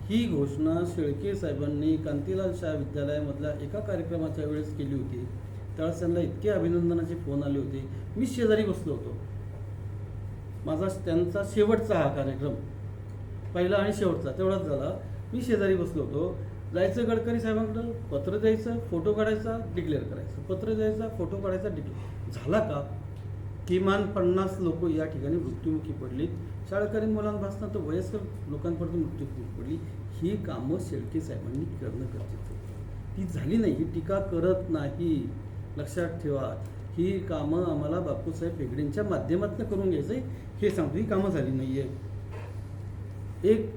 ही घोषणा शेळके साहेबांनी कांतीलाल शाह विद्यालयामधल्या एका कार्यक्रमाच्या वेळेस केली होती. त्यावेळेस त्यांना इतके अभिनंदनाचे फोन आले होते. मी शेजारी बसलो होतो. माझा त्यांचा शेवटचा हा कार्यक्रम, पहिला आणि शेवटचा तेवढाच झाला. मी शेजारी बसलो होतो. जायचं गडकरी साहेबांकडं, पत्र द्यायचं, फोटो काढायचा, डिक्लेअर करायचं, पत्र द्यायचा, फोटो काढायचा, डिक्लेअर. झाला का? किमान 50 लोक या ठिकाणी मृत्युमुखी पडलीत. शाळकरी मुलांपासून तर वयस्कर लोकांपर्यंत मृत्युमुखी पडली. ही कामं शेळके साहेबांनी करणं गरजेचं होतं. ती झाली नाही. ही टीका करत नाही, लक्षात ठेवा. ही कामं आम्हाला बापूसाहेब भेगडेंच्या माध्यमातून करून घ्यायचं आहे, हे सांगतो. ही कामं झाली नाही आहे. एक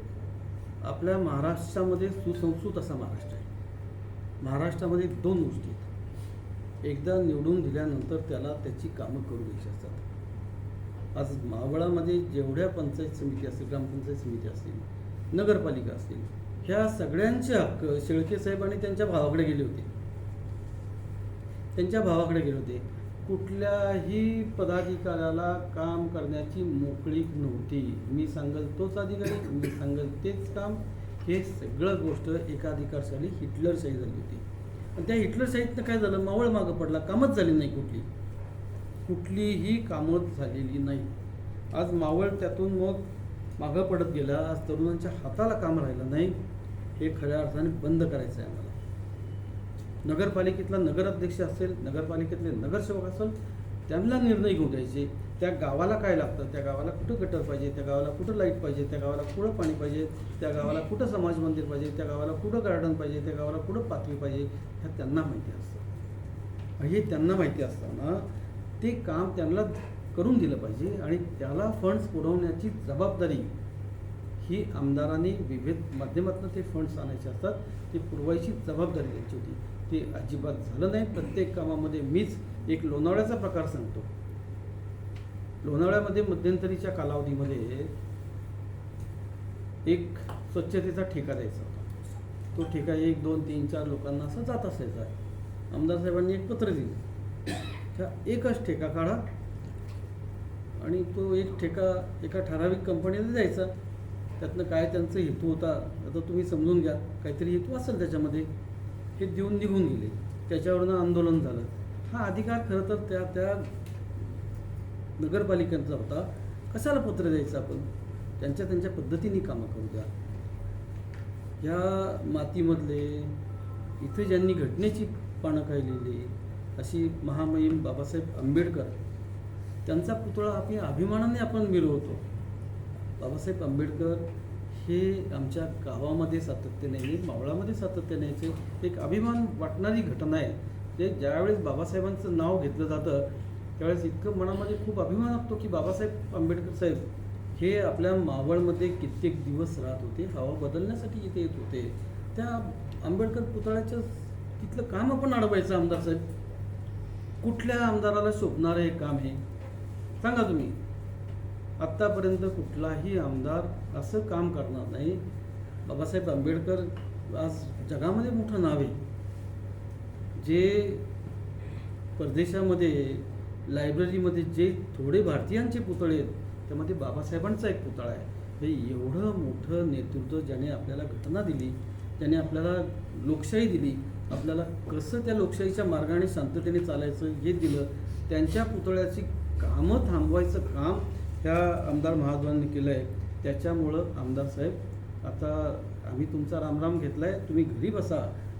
आपल्या महाराष्ट्रामध्ये सुसंस्कृत असा महाराष्ट्र आहे. महाराष्ट्रामध्ये 2 गोष्टी आहेत. एकदा निवडून दिल्यानंतर त्याला त्याची कामं करू द्यायची असतात. आज मावळामध्ये जेवढ्या पंचायत समिती असतील, ग्रामपंचायत समिती असतील, नगरपालिका असतील, ह्या सगळ्यांचे हक्क शेळके साहेब आणि त्यांच्या भावाकडे गेले होते. त्यांच्या भावाकडे गेले होते. कुठल्याही पदाधिकाऱ्याला काम करण्याची मोकळीक नव्हती. मी सांगेल तोच अधिकारी, मी सांगेल तेच काम. हे सगळं गोष्ट एकाधिकारशाली हिटलरशाही झाली होती. आणि त्या हिटलरशाहीतनं काय झालं? मावळ मागं पडला. कामच झाली नाही, कुठलीही कामच झालेली नाही. आज मावळ त्यातून मग मागं पडत गेला. आज तरुणांच्या हाताला काम राहिलं नाही. हे खऱ्या अर्थाने बंद करायचं आहे आम्हाला. नगरपालिकेतला नगराध्यक्ष असेल, नगरपालिकेतले नगरसेवक असेल, त्यांना निर्णय घेऊ द्यायचे. त्या गावाला काय लागतं, त्या गावाला कुठं गटर पाहिजे, त्या गावाला कुठं लाईट पाहिजे, त्या गावाला कुठं पाणी पाहिजे, त्या गावाला कुठं समाज मंदिर पाहिजे, त्या गावाला कुठं गार्डन पाहिजे, त्या गावाला कुठं पातळी पाहिजे, ह्या त्यांना माहिती असतं. हे त्यांना माहिती असताना ते काम त्यांना करून दिलं पाहिजे. आणि त्याला फंड्स पुरवण्याची जबाबदारी ही आमदारांनी विविध माध्यमातून ते फंड्स आणायचे असतात, ते पुरवायची जबाबदारी त्यांची होती. ते अजिबात झालं नाही. प्रत्येक कामामध्ये मीच एक लोणावळ्याचा प्रकार सांगतो. लोणावळ्यामध्ये मध्यंतरीच्या कालावधीमध्ये एक स्वच्छतेचा ठेका द्यायचा होता. तो ठेका 1, 2, 3, 4 लोकांना असा जात असायचा. आमदार साहेबांनी एक पत्र दिलं, त्या एकच ठेका काढा आणि तो एक ठेका एका ठराविक कंपनीला द्यायचा. त्यातनं काय त्यांचा हेतू होता आता तुम्ही समजून घ्या, काहीतरी हेतू असेल त्याच्यामध्ये. हे देऊन निघून गेले. त्याच्यावरनं आंदोलन झालं. हा अधिकार खरं तर त्या नगरपालिकांचा होता. कशाला पत्र द्यायचं आपण? त्यांच्या पद्धतीने कामं करू द्या. ह्या मातीमधले इथे ज्यांनी घटनेची पानं खायलेली अशी महामहिम बाबासाहेब आंबेडकर, त्यांचा पुतळा आपण अभिमानाने आपण मिरवतो. बाबासाहेब आंबेडकर हे आमच्या गावामध्ये सातत्याने, मावळामध्ये सातत्याने याचे एक अभिमान वाटणारी घटना आहे. ते ज्यावेळेस बाबासाहेबांचं नाव घेतलं जातं त्यावेळेस इतकं मनामध्ये खूप अभिमान वाटतो की बाबासाहेब आंबेडकर साहेब हे आपल्या मावळमध्ये कित्येक दिवस राहत होते, हवा बदलण्यासाठी इथे येत होते. त्या आंबेडकर पुतळ्याचं तिथलं काम आपण अडवायचं आमदार साहेब. कुठल्या आमदाराला शोभणारं हे काम आहे सांगा तुम्ही? आत्तापर्यंत कुठलाही आमदार असं काम करणार नाही. बाबासाहेब आंबेडकर आज जगामध्ये मोठं नाव आहे. जे परदेशामध्ये लायब्ररीमध्ये जे थोडे भारतीयांचे पुतळे आहेत त्यामध्ये बाबासाहेबांचा एक पुतळा आहे. हे एवढं मोठं नेतृत्व ज्याने आपल्याला घटना दिली, ज्याने आपल्याला लोकशाही दिली, आपल्याला कसं त्या लोकशाहीच्या मार्गाने शांततेने चालायचं हे दिलं, त्यांच्या पुतळ्याची कामं थांबवायचं काम ह्या आमदार महादेवांनी केलं आहे. त्याच्यामुळं आमदार साहेब आता आम्ही तुमचा रामराम घेतला आहे, तुम्ही घरी बसा,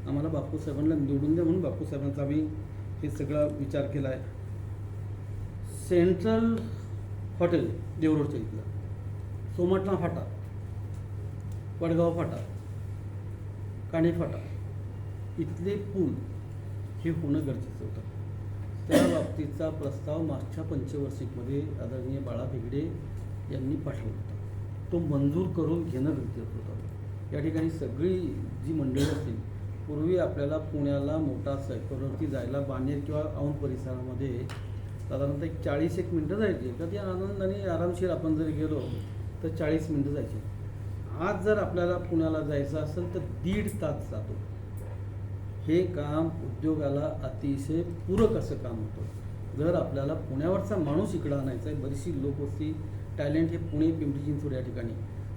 आम्हाला बापूसाहेबांना निवडून द्या म्हणून बापूसाहेबांचा आम्ही हे सगळा विचार केला आहे. सेंट्रल हॉटेल देवरोडच्या इथलं, सोमटणा फाटा, वडगाव फाटा, काणे फाटा इथले पूल हे होणं गरजेचं होतं. त्या बाबतीचा प्रस्ताव मागच्या पंचवार्षिकमध्ये आदरणीय बाळा भेगडे यांनी पाठवला होता. तो मंजूर करून घेणं गरजेचं होतं. या ठिकाणी सगळी जी मंडळी असतील, पूर्वी आपल्याला पुण्याला मोटार सायकलवरती जायला बाणेर किंवा औंध परिसरामध्ये साधारणतः 40 मिनटं जायची. तर ती आनंदाने आरामशीर आपण जर गेलो तर 40 मिनटं जायची. आज जर आपल्याला पुण्याला जायचं असेल तर 1.5 तास जातो. हे काम उद्योगाला अतिशय पूरक असं काम होतं. जर आपल्याला पुण्यावरचा माणूस इकडं आणायचा आहे, बरीचशी लोकवस्ती टॅलेंट हे पुणे, पिंपरी चिंचवड या ठिकाणी,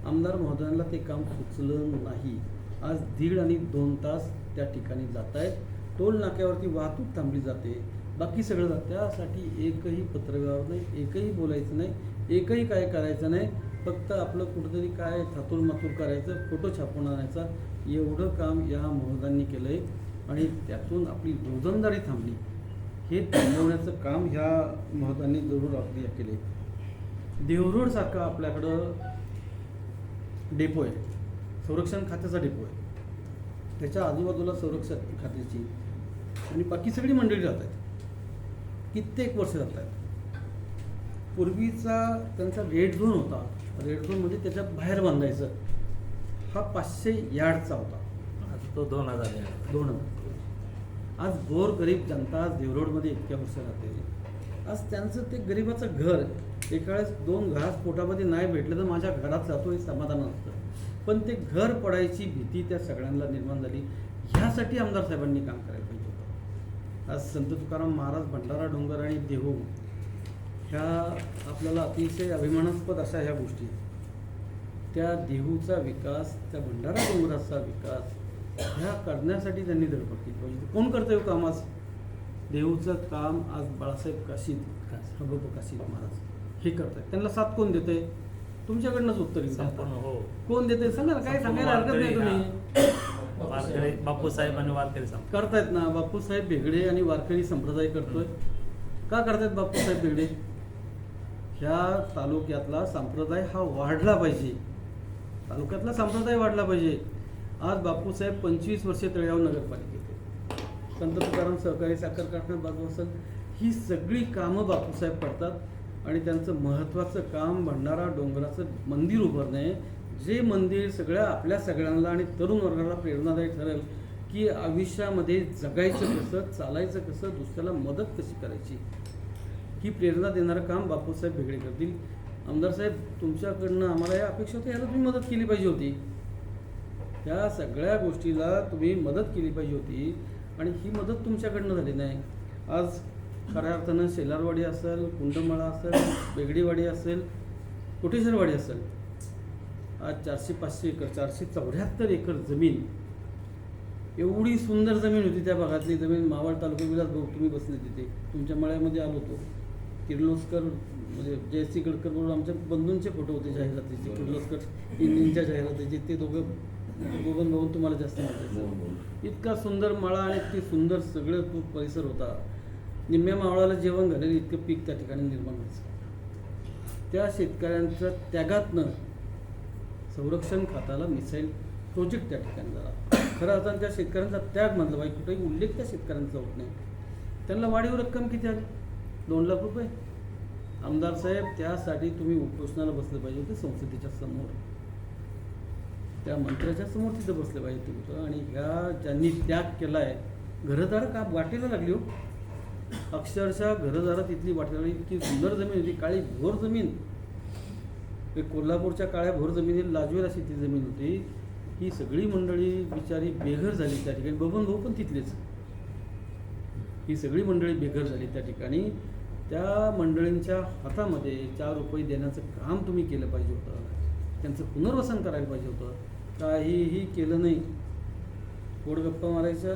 आमदार महोदयांना ते काम सुचलं नाही. आज 1.5 आणि 2 तास त्या ठिकाणी जात आहेत. टोल नाक्यावरती वाहतूक थांबली जाते, बाकी सगळं जातं. त्यासाठी एकही पत्रव्यवहार नाही, एकही बोलायचं नाही, एकही काय करायचं नाही. फक्त आपलं कुठंतरी काय थातूर मातूर करायचं, फोटो छापून आणायचा, एवढं काम या महोदयांनी केलं आहे. आणि त्यातून आपली रोजंदारी थांबली. हे थांबवण्याचं काम ह्या महोदयांनी जरूर आपली केले. देवरोडसारखा आपल्याकडं डेपो आहे, संरक्षण खात्याचा डेपो आहे, त्याच्या आजूबाजूला संरक्षण खात्याची आणि बाकी सगळी मंडळी राहत आहेत, कित्येक वर्ष जात आहेत. पूर्वीचा त्यांचा रेड झोन होता. रेड झोन म्हणजे त्याच्या बाहेर बांधायचं, हा 500 यार्डचा होता.
आज तो 2000.
आज गोरगरीब जनता आज देवरोडमध्ये इतक्या वर्ष राहते. आज त्यांचं ते गरिबाचं घर, एका वेळेस 2 घास पोटामध्ये नाही भेटलं तर माझ्या घरात जातो हे समाधान असतं. पण ते घर पडायची भीती त्या सगळ्यांना निर्माण झाली. ह्यासाठी आमदार साहेबांनी काम करायला पाहिजे होतं. आज संत तुकाराम महाराज, भंडारा डोंगर आणि देहू ह्या आपल्याला अतिशय अभिमानास्पद अशा ह्या गोष्टी. त्या देहूचा विकास, त्या भंडारा डोंगराचा विकास ह्या करण्यासाठी त्यांनी धडपड केली पाहिजे. कोण करतंय हो काम? आज देहूचं काम आज बाळासाहेब काशीद, हबप काशीद महाराज हे करतायत. त्यांना साथ कोण देतंय? तुमच्याकडनंच उत्तर येईल.
हो.
कोण देते सांगा ना, काय सांगायला हरकत नाही. तुम्ही
वारकरी बापूसाहेब आणि वारकरी
करतायत ना. बापूसाहेब भेगडे आणि वारकरी संप्रदाय करतोय. का करतायत बापूसाहेब भेगडे? ह्या तालुक्यातला संप्रदाय हा वाढला पाहिजे, तालुक्यातला संप्रदाय वाढला पाहिजे. आज बापूसाहेब 25 वर्षे तळेगाव नगरपालिकेत, संत तुकाराम सहकारी साखर कारखाना बाजू असेल, ही सगळी कामं बापूसाहेब करतात. आणि त्यांचं महत्त्वाचं काम भंडारा डोंगराचं मंदिर उभारणे, जे मंदिर आपल्या सगळ्यांना आणि तरुण वर्गाला प्रेरणादायी ठरेल की आयुष्यामध्ये जगायचं कसं, चालायचं कसं, दुसऱ्याला मदत कशी करायची, ही प्रेरणा देणारं काम बापूसाहेब भेगडे करतील. आमदार साहेब, तुमच्याकडनं आम्हाला या अपेक्षा होत्या, याला तुम्ही मदत केली पाहिजे होती. त्या सगळ्या गोष्टीला तुम्ही मदत केली पाहिजे होती आणि ही मदत तुमच्याकडनं झाली नाही. आज खऱ्या अर्थानं शेलारवाडी असेल, कुंडमाळा असेल, बेगडीवाडी असेल, कोटेश्वरवाडी असेल, आज 400-500 एकर, 474 एकर जमीन, एवढी सुंदर जमीन होती त्या भागातली जमीन. मावळ तालुक्यात तुम्ही बसले तिथे, तुमच्या मळ्यामध्ये आलो होतो. किर्लोस्कर म्हणजे जयश्री गडकर बरोबर आमच्या बंधूंचे फोटो होते जाहिरातीचे, किर्लोस्कर इंजिनच्या जाहिरातीचे. ते दोघं भाऊन तुम्हाला जास्त माहिती. इतका सुंदर मळा आणि इतकी सुंदर सगळं तो परिसर होता. निम्म्या मावळाला जेवण घालेलं इतकं पीक त्या ठिकाणी निर्माण व्हायचं. त्या शेतकऱ्यांच्या त्यागातनं संरक्षण खात्याला मिसाईल प्रोजेक्ट त्या ठिकाणी झाला. खरं अर्थानं त्या शेतकऱ्यांचा त्याग म्हटलं पाहिजे, कुठेही उल्लेख त्या शेतकऱ्यांचा होत नाही. त्यांना वाढीव रक्कम किती आली? 2 लाख रुपये. आमदार साहेब, त्यासाठी तुम्ही उपोषणाला बसले पाहिजे होते संसदेच्या समोर, त्या मंत्र्याच्या समोर तिथं बसले पाहिजे तुमचं. आणि ह्या ज्यांनी त्याग केला आहे, घरंदारं का वाटेला लागली हो, अक्षरशः घरंदारं तिथली वाटेला लागली. इतकी सुंदर जमीन होती, काळी भोर जमीन. कोल्हापूरच्या काळ्या भोर जमिनीला लाजवेल अशी ती जमीन होती. ही सगळी मंडळी बिचारी बेघर झाली त्या ठिकाणी. बबन भाऊ पण तिथलेच. ही सगळी मंडळी बेघर झाली त्या ठिकाणी. त्या मंडळींच्या हातामध्ये 4 रुपये देण्याचं काम तुम्ही केलं पाहिजे होतं. त्यांचं पुनर्वसन करायला पाहिजे होतं. काहीही केलं नाही. गोडगप्पा मारायचा,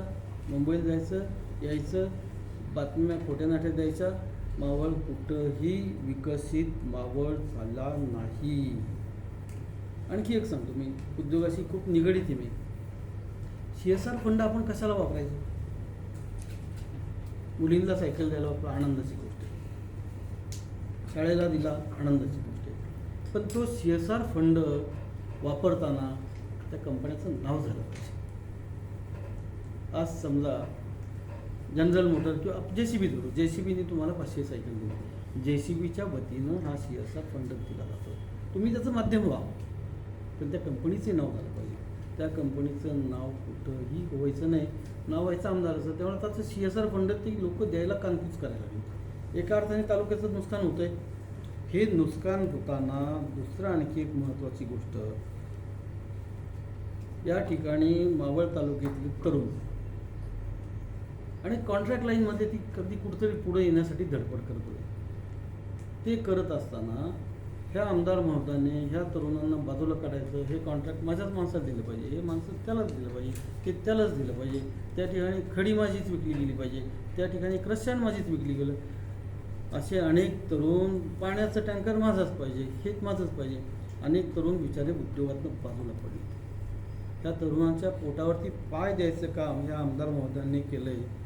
मुंबईत जायचं, यायचं, बातम्या खोट्या नाट्या द्यायच्या. मावळ कुठंही विकसित मावळ झाला नाही. आणखी एक सांगतो मी, उद्योगाशी खूप निगडीत आहे मी. CSR फंड आपण कशाला वापरायचं? मुलींना सायकल द्यायला वापरा, आनंदाची गोष्ट आहे. शाळेला दिला, आनंदाची गोष्ट आहे. पण तो CSR फंड वापरताना त्या कंपन्याचं नाव झालं पाहिजे. आज समजा जनरल मोटर किंवा JCB धरू, JCBने तुम्हाला 500 सायकल दिली. JCBच्या वतीनं हा CSR फंड दिला जातो. तुम्ही त्याचं माध्यम व्हा, पण त्या कंपनीचे नाव झालं पाहिजे. त्या कंपनीचं नाव कुठंही व्हायचं नाही. नाव व्हायचं आमदाराचं. तेव्हा त्याचं CSR फंड ते लोक द्यायला कानकूच करायला लागले. एका अर्थाने तालुक्याचं नुकसान होतं आहे. हे नुकसान होताना दुसरं आणखी एक महत्त्वाची गोष्ट, या ठिकाणी मावळ तालुक्यातले तरुण आणि कॉन्ट्रॅक्ट लाईनमध्ये ती कधी कुठंतरी पुढे येण्यासाठी धडपड करत होते. ते करत असताना ह्या आमदार महोदयाने ह्या तरुणांना बाजूला काढायचं. हे कॉन्ट्रॅक्ट माझ्याच माणसाला दिलं पाहिजे, हे माणसं त्यालाच दिलं पाहिजे, ते त्यालाच दिलं पाहिजे. त्या ठिकाणी खडी माझीच विकली गेली पाहिजे, त्या ठिकाणी क्रशान माझीच विकली गेलं. असे अनेक तरुण, पाण्याचं टँकर माझाच पाहिजे, हेच माझंच पाहिजे. अनेक तरुण बिचारे उद्योगातून बाजूला पडले. त्या तरुणाच्या पोटावरती पाय द्यायचं काम ह्या आमदार महोदयांनी केलं आहे.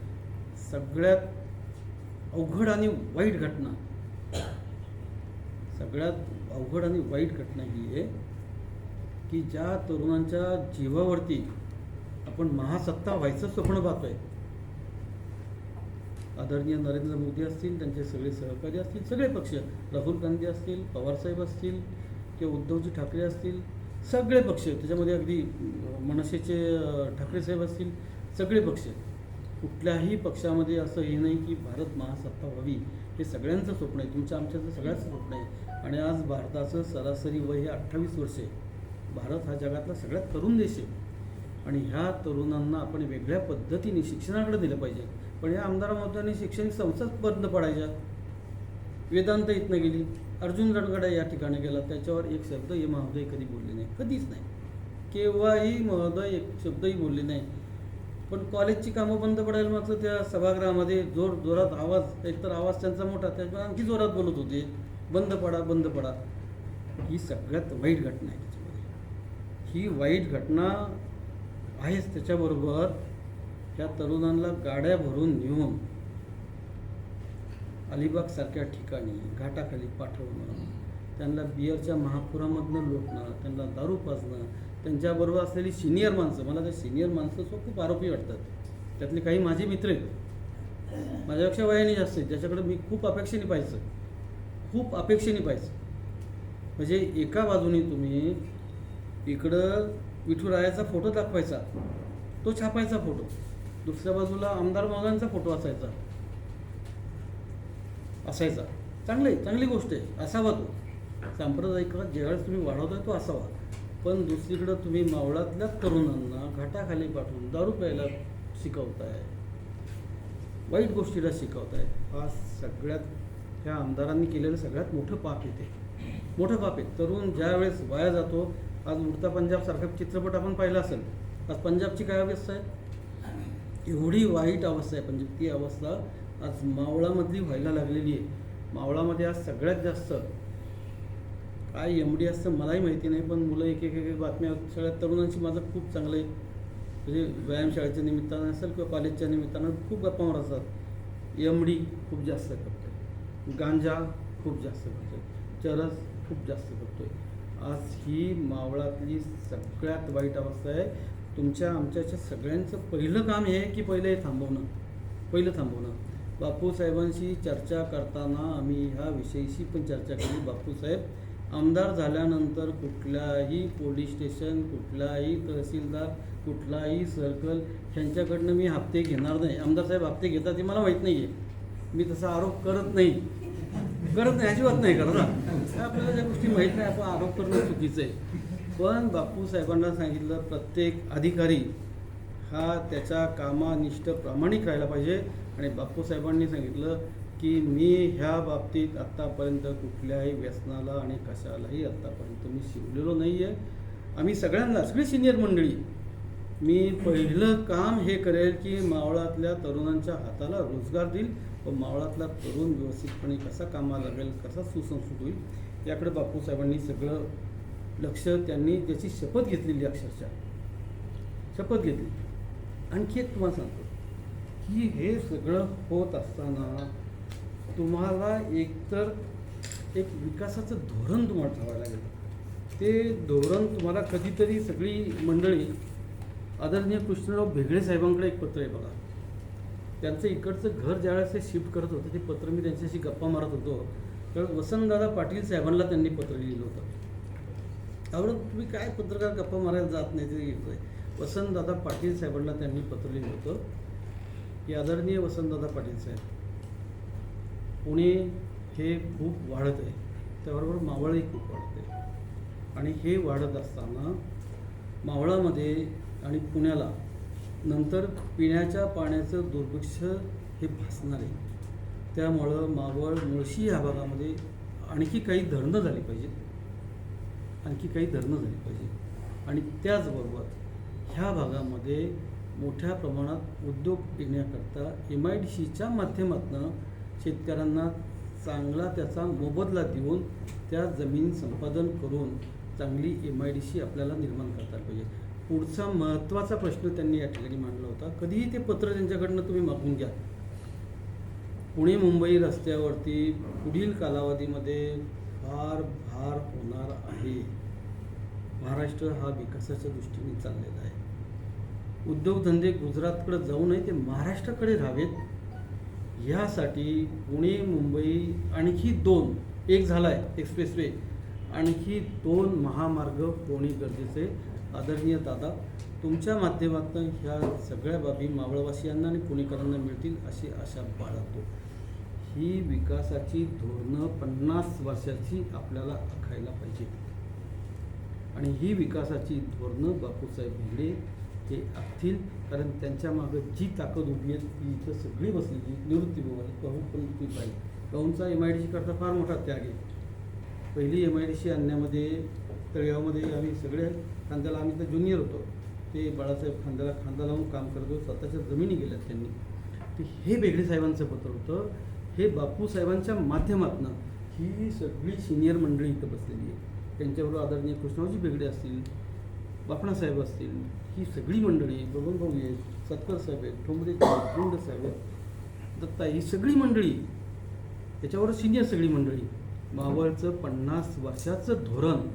सगळ्यात अवघड आणि वाईट घटना, सगळ्यात अवघड आणि वाईट घटना ही आहे की ज्या तरुणांच्या जीवावरती आपण महासत्ता व्हायचं स्वप्न पाहतोय. आदरणीय नरेंद्र मोदी असतील, त्यांचे सगळे सहकारी असतील, सगळे पक्ष, राहुल गांधी असतील, पवारसाहेब असतील किंवा उद्धवजी ठाकरे असतील, सगळे पक्ष, त्याच्यामध्ये अगदी मनसेचे ठाकरे साहेब असतील, सगळे पक्ष. कुठल्याही पक्षामध्ये असं हे नाही की भारत महासत्ता व्हावी. हे सगळ्यांचं स्वप्न आहे, तुमच्या आमच्याचं सगळ्यांचं स्वप्न आहे. आणि आज भारताचं सरासरी वय हे 28 वर्ष आहे. भारत हा जगातला सगळ्यात तरुण देश आहे. आणि ह्या तरुणांना आपण वेगळ्या पद्धतीने शिक्षणाकडे दिलं पाहिजे. पण या आमदार महोदयांनी शैक्षणिक संस्थाच बंद पडायच्या. वेदांत इथनं गेली, अर्जुन रणगडा या ठिकाणी गेला, त्याच्यावर एक शब्द हे महोदय कधी बोलले नाही, कधीच नाही. केव्हाही महोदय एक शब्दही बोलले नाही. पण कॉलेजची कामं बंद पडायला मात्र त्या सभागृहामध्ये जोरात आवाज, एकतर आवाज त्यांचा मोठा, त्याच्यामुळे आणखी जोरात बोलत होते, बंद पडा, बंद पडा. ही सगळ्यात वाईट घटना आहे त्याच्यामध्ये. ही वाईट घटना आहेच. त्याच्याबरोबर ह्या तरुणांना गाड्या भरून नेऊन अलिबागसारख्या ठिकाणी घाटाखाली पाठवणं, त्यांना बिअरच्या महापुरामधनं लोटणं, त्यांना दारू पाजणं, त्यांच्याबरोबर असलेली सिनियर माणसं, मला त्या सिनियर माणसं खूप आरोपी वाटतात. त्यातले काही माझे मित्र आहेत, माझ्यापेक्षा वयाने जास्त आहेत, ज्याच्याकडे मी खूप अपेक्षेने पाहायचं. म्हणजे एका बाजूने तुम्ही इकडं विठुरायाचा फोटो दाखवायचा, तो छापायचा फोटो, दुसऱ्या बाजूला आमदार महोदयांचा फोटो असायचा. चांगली गोष्ट आहे, असावा तो. सांप्रदायिकता ज्यावेळेस तुम्ही वाढवताय तो असावा. पण दुसरीकडं तुम्ही मावळातल्या तरुणांना घाटाखाली पाठवून दारू प्यायला शिकवताय, वाईट गोष्टीला शिकवताय. हा सगळ्यात ह्या आमदारांनी केलेलं सगळ्यात मोठं पाप येते, मोठं पाप आहे. तरुण ज्या वेळेस वाया जातो, आज उडता पंजाबसारखा चित्रपट आपण पाहिला असेल. आज पंजाबची काय अवस्था आहे, एवढी वाईट अवस्था आहे पंजाब. ती अवस्था आज मावळामधली व्हायला लागलेली आहे. मावळामध्ये आज सगळ्यात जास्त काय MD असतं मलाही माहिती नाही, पण मुलं एक बातम्या, सगळ्या तरुणांशी माझं खूप चांगलं आहे. म्हणजे व्यायामशाळेच्या निमित्तानं असेल किंवा कॉलेजच्या निमित्तानं खूप गप्पा मारत असतात. MD खूप जास्त करतोय, गांजा खूप जास्त करतोय, चरस खूप जास्त करतोय. आज ही मावळातली सगळ्यात वाईट अवस्था आहे. तुमच्या आमच्याच्या सगळ्यांचं पहिलं काम हे आहे की पहिलं हे थांबवणं. बापूसाहेबांशी चर्चा करताना आम्ही ह्या विषयीशी पण चर्चा केली. बापूसाहेब आमदार झाल्यानंतर कुठल्याही पोलीस स्टेशन, कुठलाही तहसीलदार, कुठलाही सर्कल ह्यांच्याकडनं मी हप्ते घेणार नाही. आमदार साहेब हप्ते घेतात ते मला माहीत नाही आहे, मी तसा आरोप करत नाही. गरज नाही, अजिबात नाही करत हा. आपल्याला ज्या गोष्टी माहीत नाही आपण आरोप करणं चुकीचं आहे. पण बापू साहेबांना सांगितलं प्रत्येक अधिकारी हा त्याच्या कामानिष्ठ प्रामाणिक राहायला पाहिजे. आणि बापू साहेबांनी सांगितलं की मी ह्या बाबतीत आत्तापर्यंत कुठल्याही व्यसनाला आणि कशालाही आत्तापर्यंत मी शिवलेलो नाही आहे. आम्ही सगळ्यांना, सगळी सिनियर मंडळी, मी पहिलं काम हे करेल की मावळातल्या तरुणांच्या हाताला रोजगार देईल व मावळातला तरुण व्यवस्थितपणे कसा कामाला लागेल, कसा सुसंस्कृत होईल याकडे बापू साहेबांनी सगळं लक्ष, त्यांनी त्याची शपथ घेतलेली, अक्षरशः शपथ घेतली. आणखी एक तुम्हाला सांगतो की हे सगळं होत असताना तुम्हाला एकतर एक विकासाचं धोरण तुम्हाला ठेवायला लागेल. ते धोरण तुम्हाला कधीतरी सगळी मंडळी, आदरणीय कृष्णराव भेगडे साहेबांकडे एक पत्र आहे बघा. त्यांचं इकडचं घर ज्यावेळेस ते शिफ्ट करत होतं ते पत्र मी त्यांच्याशी गप्पा मारत होतो त्यावेळेस वसंतदादा पाटील साहेबांना त्यांनी पत्र लिहिलं होतं. त्यावर तुम्ही काय पत्रकार गप्पा मारायला जात नाही ते घेतोय. वसंतदादा पाटील साहेबांना त्यांनी पत्र लिहिलं होतं की आदरणीय वसंतदादा पाटील साहेब, पुणे हे खूप वाढत आहे, त्याबरोबर मावळही खूप वाढत आहे. आणि हे वाढत असताना मावळामध्ये आणि पुण्याला नंतर पिण्याच्या पाण्याचं दुर्भिक्ष हे भासणार आहे. त्यामुळं मावळ, मुळशी या भागामध्ये आणखी काही धरणं झाली पाहिजेत, आणखी काही धरणं झाली पाहिजे. आणि त्याचबरोबर ह्या भागामध्ये मोठ्या प्रमाणात उद्योग येण्याकरता MIDCच्या माध्यमातून शेतकऱ्यांना चांगला त्याचा मोबदला देऊन त्या जमीन संपादन करून चांगली MIDC आपल्याला निर्माण करता पाहिजे. पुढचा महत्त्वाचा प्रश्न त्यांनी या ठिकाणी मांडला होता. कधीही ते पत्र त्यांच्याकडनं तुम्ही मागून घ्या. पुणे मुंबई रस्त्यावरती पुढील कालावधीमध्ये फार भार होणार आहे. महाराष्ट्र हा विकासाच्या दृष्टीने चाललेला आहे. उद्योगधंदे गुजरातकडे जाऊ नये, ते महाराष्ट्राकडे राहावेत यासाठी पुणे मुंबई आणखी 2, एक झाला आहे एक्सप्रेसवे, आणखी 2 महामार्ग होणे गरजेचे. आदरणीय दादा, तुमच्या माध्यमातून ह्या सगळ्या बाबी मावळवासियांना आणि पुणेकरांना मिळतील अशी आशा बाळगतो. ही विकासाची धोरणं 50 वर्षाची आपल्याला आखायला पाहिजे. आणि ही विकासाची धोरणं बापूसाहेब भेगडे हे आखतील. कारण त्यांच्या मागं जी ताकद उभी आहे ती इथं सगळी बसलेली. निवृत्ती भाऊ पण ती पाहिजे. भाऊंचा MIDC करता फार मोठा त्याग आहे. पहिली MIDC आणण्यामध्ये तळेगावमध्ये आम्ही सगळे खांद्याला, आम्ही तर ज्युनियर होतो, ते बाळासाहेब खांद्याला खांदा लावून काम करत होते. स्वतःच्या जमिनी गेल्यात त्यांनी. ते हे भेगडे साहेबांचं पत्र होतं. हे बापू साहेबांच्या माध्यमातून ही सगळी सिनियर मंडळी इथं बसलेली आहे. त्यांच्याबरोबर आदरणीय कृष्णाजी भेगडे असतील, बापणासाहेब असतील, ही सगळी मंडळी, बबनभाऊ आहेत, सत्कर साहेब आहेत, ठोंबरे गुंड साहेब आहेत, दत्ता, ही सगळी मंडळी, त्याच्यावर सिनियर सगळी मंडळी मावळचं 50 वर्षाचं धोरण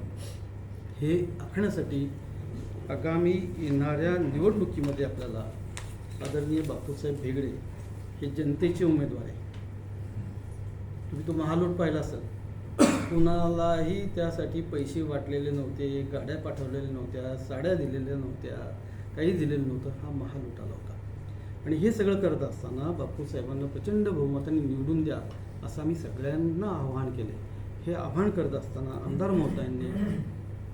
हे आखण्यासाठी आगामी येणाऱ्या निवडणुकीमध्ये आपल्याला आदरणीय बापूसाहेब भेगडे हे जनतेचे उमेदवार आहे. तुम्ही तो महालूट पाहिला असेल, कुणालाही त्यासाठी पैसे वाटलेले नव्हते, गाड्या पाठवलेल्या नव्हत्या, साड्या दिलेल्या नव्हत्या, काही दिलेलं नव्हतं. हा महालूट आला होता. आणि हे सगळं करत असताना बापूसाहेबांना प्रचंड बहुमताने निवडून द्या असं आम्ही सगळ्यांना आव्हान केले. हे आव्हान करत असताना आमदार महोदयांनी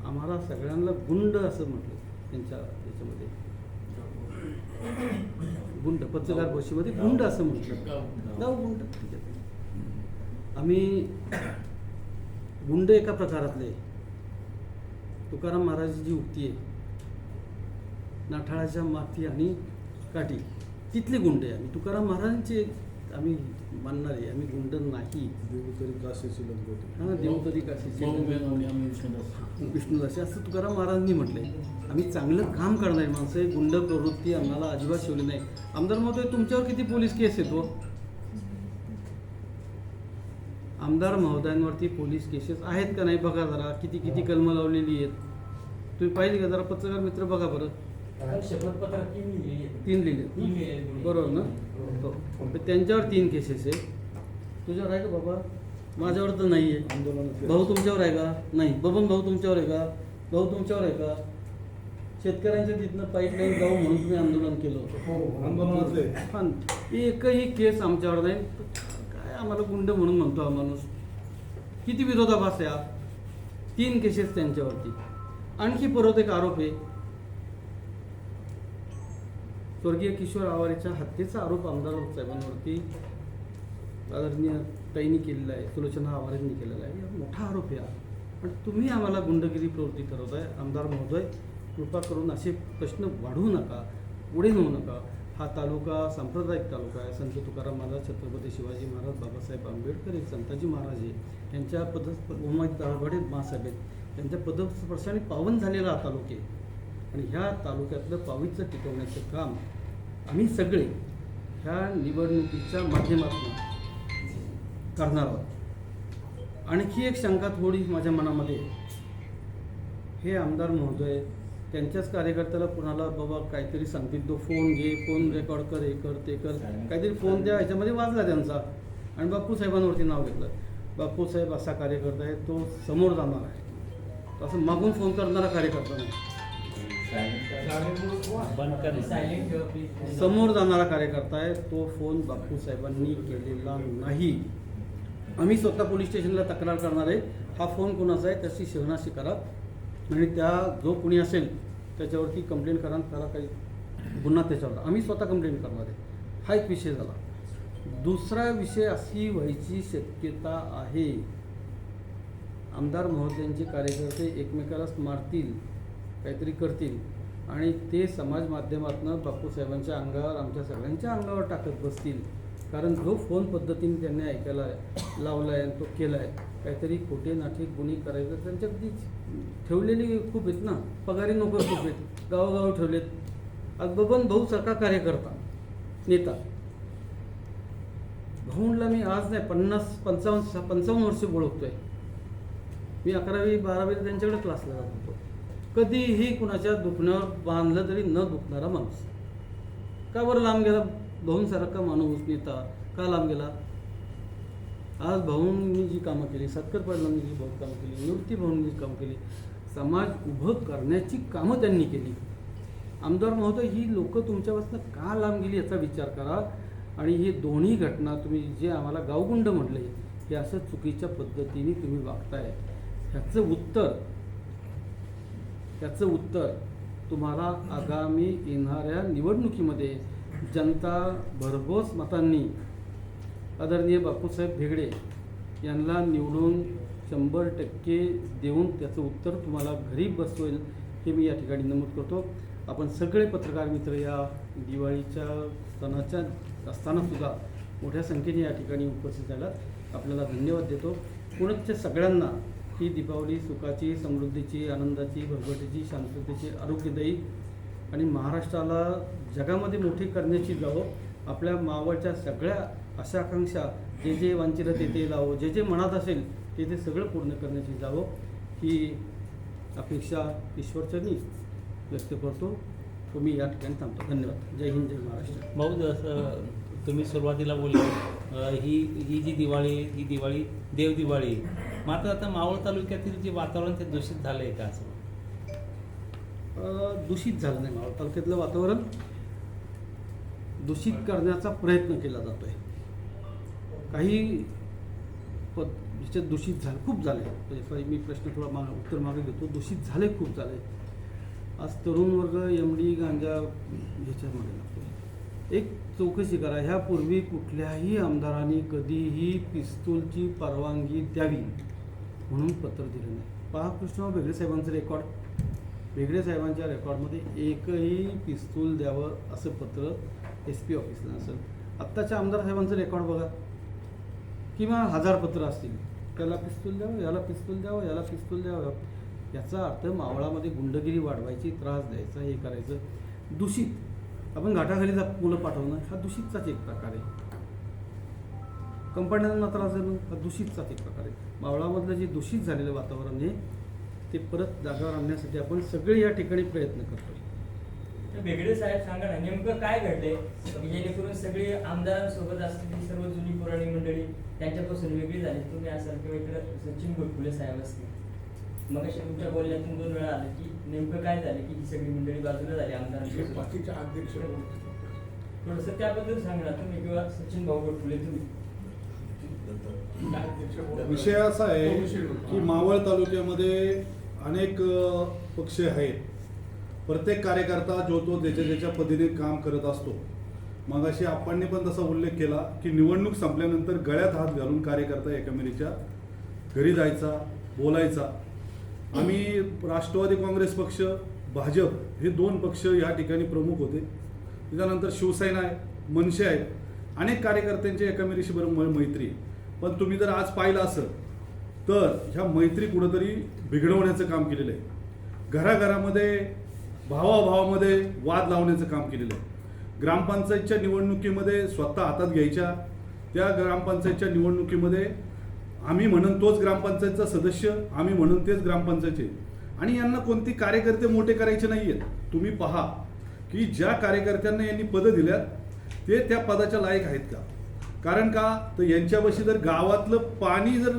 आम्हाला सगळ्यांना गुंड असं म्हटलं. त्यांच्या याच्यामध्ये गुंड, पत्रकार भाषेमध्ये गुंड असं म्हटलं. गाव गुंड. आम्ही गुंड एका प्रकारातले. तुकाराम महाराजांची जी उक्ती आहे, नाठाळाच्या माती आणि काठी, तिथले गुंड आहे आम्ही. तुकाराम महाराजांचे आम्ही मानणार आहे, आम्ही गुंड नाही.
देवतरी काशीची लंगोटी.
हां, देवतरी काशीची विष्णुदासी असं तुकाराम महाराजांनी म्हटलंय. आम्ही चांगलं काम करणारी माणसं आहे. गुंड प्रवृत्ती आम्हाला अजिबात शिवली नाही. आमदार महोदय, तुमच्यावर किती पोलीस केस येतो? आमदार महोदयांवरती पोलीस केसेस आहेत का नाही बघा जरा. किती किती कलमं लावलेली आहेत तुम्ही पाहिजे का? जरा पत्रकार मित्र बघा बरं.
शपथपत्र
3 लिहिले, बरोबर ना? हो. त्यांच्यावर 3 केसेस आहे. तुझ्यावर आहे का बाबा? माझ्यावर तर नाही आहे.
आंदोलन
भाऊ तुमच्यावर आहे का? नाही. बबन भाऊ तुमच्यावर आहे का? भाऊ तुमच्यावर आहे का? शेतकऱ्यांच्या तिथनं पाईपलाईन जाऊ म्हणून तुम्ही आंदोलन केलं होतं.
आंदोलनातले
पण एकही केस आमच्यावर नाही. काय आम्हाला गुंड म्हणून म्हणतो हा माणूस. किती विरोधाभास आहे? 3 केसेस त्यांच्यावरती. आणखी परत एक आरोप आहे, स्वर्गीय किशोर आवारेच्या हत्येचा आरोप आमदार साहेबांवरती आदरणीय ताईंनी केलेला आहे, सुलोचना आवारेंनी केलेला आहे. हा मोठा आरोप आहे. पण तुम्ही आम्हाला गुंडगिरी प्रवृत्ती करवताय. आमदार महोदय, कृपा करून असे प्रश्न वाढवू नका, पुढे नेऊ नका. हा तालुका सांप्रदायिक तालुका आहे. संत तुकाराम महाराज, छत्रपती शिवाजी महाराज, बाबासाहेब आंबेडकर, एक संताजी महाराज आहे, त्यांच्या उमाजी दाभाडे मासाहेब आहेत, त्यांच्या पदस्पर्शाने पावन झालेला हा तालुका आहे. आणि ह्या तालुक्यातलं पावित्र्य टिकवण्याचं काम आम्ही सगळे ह्या निवडणुकीच्या माध्यमातून करणार आहोत. आणखी एक शंका थोडी माझ्या मनामध्ये, हे आमदार महोदय त्यांच्याच कार्यकर्त्याला कुणाला बाबा काहीतरी सांगतील, तो फोन घे, फोन रेकॉर्ड कर, हे कर, ते कर, काहीतरी फोन द्या, ह्याच्यामध्ये वाजला त्यांचा आणि बापू साहेबांवरती नाव घेतलं. बापू साहेब असा कार्यकर्ता आहे, तो समोर जाणार आहे, असं मागून फोन करणारा कार्यकर्ता नाही.
बंद कर.
समोर जाणारा कार्यकर्ता आहे, तो फोन बापू साहेबांनी केलेला नाही. आम्ही स्वतः पोलीस स्टेशनला तक्रार करणार आहे. हा फोन कोणाचा आहे त्याची शहानिशा करा आणि त्या जो कोणी असेल त्याच्यावरती कंप्लेंट करा, त्याला काही गुन्हा त्याच्यावर आम्ही स्वतः कंप्लेंट करणार आहे. हा एक विषय झाला. दुसरा विषय अशी व्हायची शक्यता आहे, आमदार महोदयांचे कार्यकर्ते एकमेकाला मारतील, काहीतरी करतील आणि ते समाज माध्यमातून बापूसाहेबांच्या अंगावर, आमच्या सगळ्यांच्या अंगावर टाकत बसतील. कारण जो फोन पद्धतीने त्यांनी ऐकायला लावला आहे आणि तो केला आहे, काहीतरी खोटे नाटे गुन्हे करायचं त्यांच्याकडे ठेवलेली खूप आहेत ना, पगारी नोकर खूप आहेत, गावोगाव ठेवलेत. आज बबन भाऊ सारखा कार्यकर्ता, नेता, भाऊंला मी आज नाही 55 वर्ष ओळखतोय. मी 11वी 12वी त्यांच्याकडे क्लासला जात होतो. कधीही कुणाच्या दुखण्यावर बांधलं तरी न दुखणारा माणूस. का बरं लांब गेला भाऊंसारखा माणूस, नेता का लांब गेला? आज भाऊंनी जी कामं केली, सत्कर पाटलांनी जी बहुत कामं केली, निवृत्ती भाऊंनी जी कामं केली, समाज उभं करण्याची कामं त्यांनी केली. आमदार महोदय, ही लोक तुमच्यापासून का लांब गेली याचा विचार करा. आणि ही दोन्ही घटना तुम्ही जे आम्हाला गावगुंड म्हटले, हे असं चुकीच्या पद्धतीने तुम्ही वागताय. त्याचं उत्तर तुम्हाला आगामी येणाऱ्या निवडणुकीमध्ये जनता भरघोस मतांनी आदरणीय बापूसाहेब भेगडे यांना निवडून 100% देऊन त्याचं उत्तर तुम्हाला घरी बसवेल, हे मी या ठिकाणी नमूद करतो. आपण सगळे पत्रकार मित्र या दिवाळीच्या सणाच्या असतानासुद्धा मोठ्या संख्येने या ठिकाणी उपस्थित झालात, आपल्याला धन्यवाद देतो. पुण्याच्या सगळ्यांना ही दीपावली सुखाची, समृद्धीची, आनंदाची, भरभराटीची, शांततेची, आरोग्यदायी आणि महाराष्ट्राला जगामध्ये मोठी करण्याची जावो. आपल्या मावळच्या सगळ्या आशा आकांक्षा, जे जे वांछित ते लावो, जे जे मनात असेल ते सगळं पूर्ण करण्याची जावो, ही अपेक्षा ईश्वरचरणी व्यक्त करतो. तुम्ही या ठिकाणी थांबतो. धन्यवाद. जय हिंद, जय महाराष्ट्र.
भाऊ, जसं तुम्ही सुरुवातीला बोलले, ही जी दिवाळी, ही दिवाळी देव दिवाळी, मात्र आता मावळ तालुक्यातील जे वातावरण ते दूषित झालं आहे का? असं
दूषित झालं नाही. मावळ तालुक्यातलं वातावरण दूषित करण्याचा प्रयत्न केला जातोय. काही दूषित झालं, खूप झाले. मी प्रश्न थोडा उत्तर मागे घेतो. दूषित झाले, खूप झाले. आज तरुण वर्ग MD गांजा ह्याच्यामध्ये लागतो. एक चौकशी करा, ह्यापूर्वी कुठल्याही आमदारांनी कधीही पिस्तूलची परवानगी द्यावी म्हणून पत्र दिलं नाही. पहा कृष्णराव भेगडे साहेबांचं रेकॉर्ड, भेगडे साहेबांच्या रेकॉर्डमध्ये एकही पिस्तूल द्यावं असं पत्र SP ऑफिसला असेल. आत्ताच्या आमदार साहेबांचं रेकॉर्ड बघा, किंवा 1000 पत्र असतील, त्याला पिस्तूल द्यावं, याला पिस्तूल द्यावं, याला पिस्तूल द्यावं. याचा अर्थ मावळामध्ये गुंडगिरी वाढवायची, त्रास द्यायचा, हे करायचं. दूषित, आपण घाटाखाली मुलं पाठवणं हा दूषितचाच एक प्रकार आहे. कंपन्यांना त्रास देणं हा दूषितचाच एक प्रकार आहे. मावळामधलं जे दूषित झालेलं वातावरण आहे ते परत जागावर आणण्यासाठी आपण सगळे या ठिकाणी प्रयत्न करतो.
भेगडे साहेब, सांगा ना नेमकं काय घडलंय जेणेकरून सगळी आमदारांसोबत असलेली सर्व जुनी पुराणी मंडळी त्यांच्यापासून वेगळी झाली. तुम्ही असाल किंवा इकडे सचिन घोटकुले साहेब असतील, मग अशा तुमच्या बोलण्यातून 2 वेळा आलं की नेमकं काय झालं की ही सगळी मंडळी बाजूला झाली आमदारांसोबत.
बाकीचे अध्यक्ष
थोडंसं त्याबद्दल सांगा तुम्ही, किंवा सचिन भाऊ घोटकुले तुम्ही.
विषय असा आहे की मावळ तालुक्यामध्ये अनेक पक्ष आहेत. प्रत्येक कार्यकर्ता जो तो ज्याच्या पद्धतीने काम करत असतो. मग अशी आपण पण तसा उल्लेख केला की निवडणूक संपल्यानंतर गळ्यात हात घालून कार्यकर्ता एकमेकांच्या घरी जायचा, बोलायचा. आम्ही राष्ट्रवादी काँग्रेस पक्ष, भाजप हे 2 पक्ष या ठिकाणी प्रमुख होते. त्याच्यानंतर शिवसेना आहे, मनसे आहे. अनेक कार्यकर्त्यांची एकमेकांशी बरोबर मैत्री आहे. पण तुम्ही जर आज पाहिलं असेल तर ह्या मैत्री कुठंतरी बिघडवण्याचं काम केलेलं आहे. घराघरामध्ये भावाभावामध्ये वाद लावण्याचं काम केलेलं आहे. ग्रामपंचायतच्या निवडणुकीमध्ये स्वतः हातात घ्यायच्या, त्या ग्रामपंचायतच्या निवडणुकीमध्ये आम्ही म्हणून तोच ग्रामपंचायतचा सदस्य, आम्ही म्हणून तेच ग्रामपंचायतचे. आणि यांना कोणती कार्यकर्ते मोठे करायचे नाही आहेत. तुम्ही पहा की ज्या कार्यकर्त्यांना यांनी पदं दिल्यात ते त्या पदाच्या लायक आहेत का. कारण का तर यांच्यापाशी जर गावातलं पाणी जर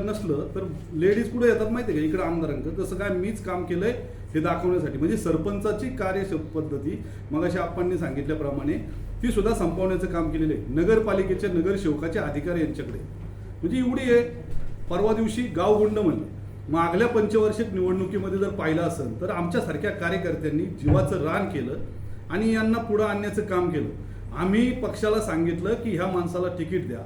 नसलं तर लेडीज कुठे येतात माहिती आहे का, इकडे आमदारांकडे. तसं काय मीच काम केलंय हे दाखवण्यासाठी. म्हणजे सरपंचाची कार्यपद्धती मग अशा आप्पांनी सांगितल्याप्रमाणे ती सुद्धा संपवण्याचं काम केलेलं आहे. नगरपालिकेच्या नगरसेवकाचे अधिकार यांच्याकडे. म्हणजे एवढी आहे. परवा दिवशी गावगुंड म्हणलं. मागल्या पंचवार्षिक निवडणुकीमध्ये जर पाहिलं असेल तर आमच्यासारख्या कार्यकर्त्यांनी जीवाचं रान केलं आणि यांना पुढं आणण्याचं काम केलं. आम्ही पक्षाला सांगितलं की ह्या माणसाला तिकीट द्या.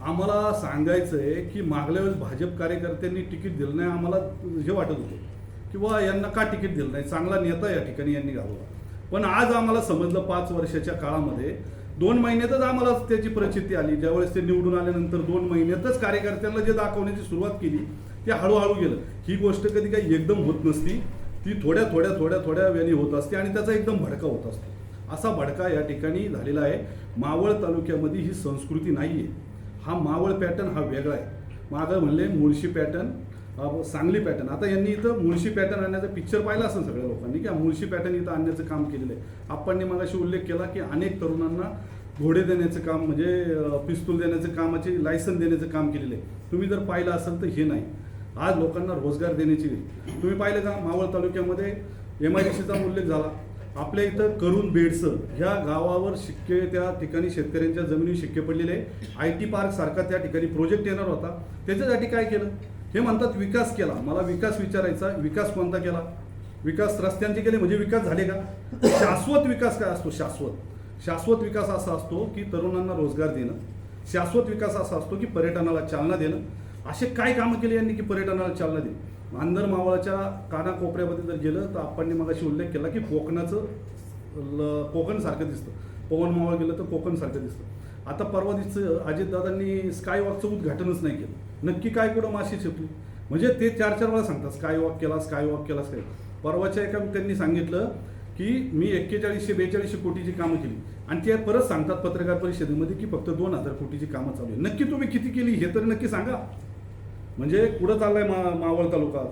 आम्हाला सांगायचं आहे की मागल्या वेळेस भाजप कार्यकर्त्यांनी तिकीट दिलं नाही. आम्हाला हे वाटत होतं किंवा यांना का तिकीट दिलं नाही, चांगला नेता या ठिकाणी यांनी घालवला. पण आज आम्हाला समजलं 5 वर्षाच्या काळामध्ये 2 महिन्यातच आम्हाला त्याची प्रचिती आली. ज्यावेळेस ते निवडून आल्यानंतर 2 महिन्यातच कार्यकर्त्यांना जे दाखवण्याची सुरुवात केली ते हळूहळू गेलं. ही गोष्ट कधी काही एकदम होत नसती. ती थोड्या वेळी होत असते आणि त्याचा एकदम भडका होत असतो. असा भडका या ठिकाणी झालेला आहे. मावळ तालुक्यामध्ये ही संस्कृती नाही आहे. हा मावळ पॅटर्न हा वेगळा आहे. मागं म्हणले मुळशी पॅटर्न, सांगली पॅटर्न. आता यांनी इथं मुळशी पॅटर्न आणण्याचा पिक्चर पाहिला असेल सगळ्या लोकांनी की मुळशी पॅटर्न इथं आणण्याचं काम केलेलं आहे. आपण मगाशी उल्लेख केला की अनेक तरुणांना घोडे देण्याचं काम म्हणजे पिस्तूल देण्याचं कामाचे लायसन देण्याचं काम केलेलं आहे. तुम्ही जर पाहिलं असेल तर हे नाही. आज लोकांना रोजगार देण्याची. तुम्ही पाहिलं का मावळ तालुक्यामध्ये MIDCचा उल्लेख झाला. आपल्या इथं करून बेडसं ह्या गावावर शिक्के, त्या ठिकाणी शेतकऱ्यांच्या जमिनी शिक्के पडलेले आहे. IT पार्क सारखा त्या ठिकाणी प्रोजेक्ट येणार होता. त्याच्यासाठी काय केलं, हे म्हणतात विकास केला. मला विकास विचारायचा, विकास कोणता केला. विकास रस्त्यांचे केले म्हणजे विकास झाले का. शाश्वत विकास काय असतो. शाश्वत विकास असा असतो की तरुणांना रोजगार देणं. शाश्वत विकास असा असतो की पर्यटनाला चालना देणं. असे काय कामं केली यांनी की पर्यटनाला चालना देणं. अंदर मावळाच्या कानाकोपऱ्यामध्ये जर गेलं तर आपण मगाशी उल्लेख केला की कोकणाचं कोकणसारखं दिसतं. पवन मावळ गेलं तर कोकणसारखं दिसतं. आता परवा दिवशी अजितदादांनी स्काय वॉकचं उद्घाटनच नाही केलं. नक्की काय कुठं माशी शिकली. म्हणजे ते 4 वेळा सांगतात स्काय वॉक केला, स्काय वॉक केला. परवाच्या एका त्यांनी सांगितलं की मी 4142 कोटीची कामं केली आणि ते परत सांगतात पत्रकार परिषदेमध्ये की फक्त 2000 कोटीची कामं चालू आहे. नक्की तुम्ही किती केली हे तर नक्की सांगा. म्हणजे कुठं चाललाय मावळ तालुका.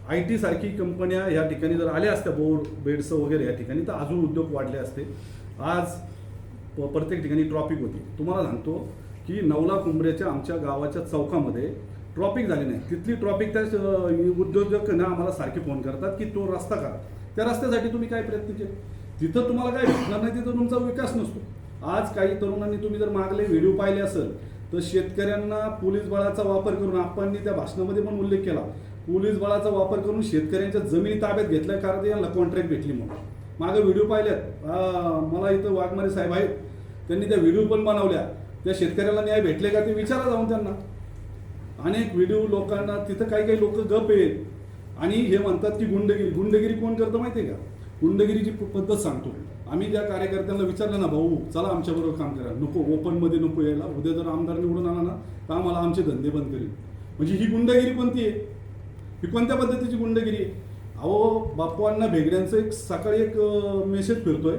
IT सारखी कंपन्या या ठिकाणी जर आल्या असत्या, बोर बेड्स वगैरे या ठिकाणी, तर अजून उद्योग वाढले असते. आज प्रत्येक ठिकाणी ट्रॉफिक होती. तुम्हाला सांगतो की नवला कुंभऱ्याच्या आमच्या गावाच्या चौकामध्ये ट्रॉफिक झाली नाही. तिथली ट्रॉफिक त्या उद्योजक ना आम्हाला सारखे फोन करतात की तो रस्ता करा. त्या रस्त्यासाठी तुम्ही काय प्रयत्न केले. तिथं तुम्हाला काय भेटणार नाही, तिथं तुमचा विकास नसतो. आज काही तरुणांनी तुम्ही जर मागले व्हिडिओ पाहिले असेल तर शेतकऱ्यांना पोलीस बळाचा वापर करून, आपण त्या भाषणामध्ये पण उल्लेख केला, पोलीस बळाचा वापर करून शेतकऱ्यांच्या जमिनी ताब्यात घेतल्या कारण यांना कॉन्ट्रॅक्ट भेटली म्हणून. मागे व्हिडिओ पाहिल्यात. मला इथं वाघमारे साहेब आहेत, त्यांनी त्या व्हिडिओ पण बनवल्या. त्या शेतकऱ्याला न्याय भेटले का ते विचारा जाऊन त्यांना. अनेक व्हिडिओ लोकांना तिथं काही लोक गप आहेत आणि हे म्हणतात की गुंडगिरी कोण करतं माहिती आहे का. गुंडगिरीची पद्धत सांगतो. आम्ही त्या कार्यकर्त्यांना विचारलं ना, भाऊ चला आमच्याबरोबर काम करा. नको, ओपनमध्ये नको यायला. उद्या जर आमदार निवडून आला ना तर आम्हाला आमचे धंदे बंद करेल. म्हणजे ही गुंडगिरी कोणती आहे. ही कोणत्या पद्धतीची गुंडगिरी आहे. अहो, बाप्पांना भेगड्यांचं सकाळी एक मेसेज फिरतोय.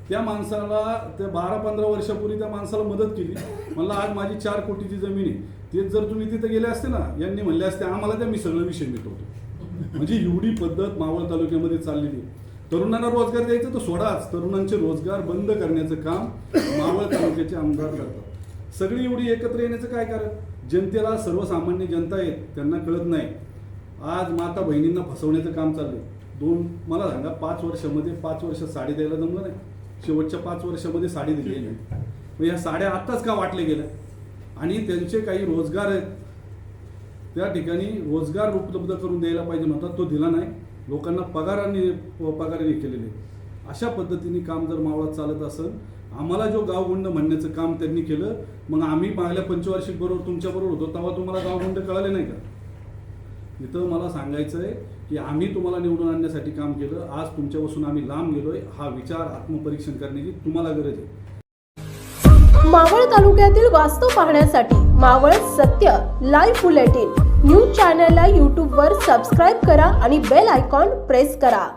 त्या माणसाला त्या 12-15 वर्षापूर्वी त्या माणसाला मदत केली. मला आज माझी 4 कोटीची जमीन आहे. तेच जर तुम्ही तिथे गेले असते ना, यांनी म्हणले असते आम्हाला त्या मी सगळं विषय मिटवतो. म्हणजे एवढी पद्धत मावळ तालुक्यामध्ये चाललेली आहे. तरुणांना रोजगार द्यायचं तर सोडाच, तरुणांचे रोजगार बंद करण्याचं काम मावळ तालुक्याचे आमदार करतात. सगळी एवढी एकत्र येण्याचं काय कारण. जनतेला, सर्वसामान्य जनता आहेत त्यांना कळत नाही. आज माता बहिणींना फसवण्याचं काम चाललंय. मला सांगा 5 वर्षामध्ये 5 वर्ष साडी द्यायला जमलं नाही. शेवटच्या 5 वर्षामध्ये साडी दिली नाही. मग या साड्या आत्ताच का वाटल्या गेल्या. आणि त्यांचे काही रोजगार आहेत त्या ठिकाणी रोजगार उपलब्ध करून द्यायला पाहिजे नव्हता, तो दिला नाही. लोकांना पगाराने केलेले. अशा पद्धतीने काम जर मावळात चालत असेल, आम्हाला जो गावगुंड म्हणण्याचं काम त्यांनी केलं, मग आम्ही मागल्या पंचवार्षिक बरोबर तुमच्याबरोबर होतो तेव्हा तुम्हाला गावगुंड कळाले नाही का? इथं मला सांगायचं आहे की आम्ही तुम्हाला निवडून आणण्यासाठी काम केलं, आज तुमच्यापासून आम्ही लांब गेलोय. हा विचार आत्मपरीक्षण करण्याची तुम्हाला गरज आहे.
मावळ तालुक्यातील वास्तव पाहण्यासाठी मावळ सत्य लाईव्ह बुलेटिन न्यूज चॅनलला यूट्यूबवर सबस्क्राईब करा आणि बेल आयकॉन प्रेस करा.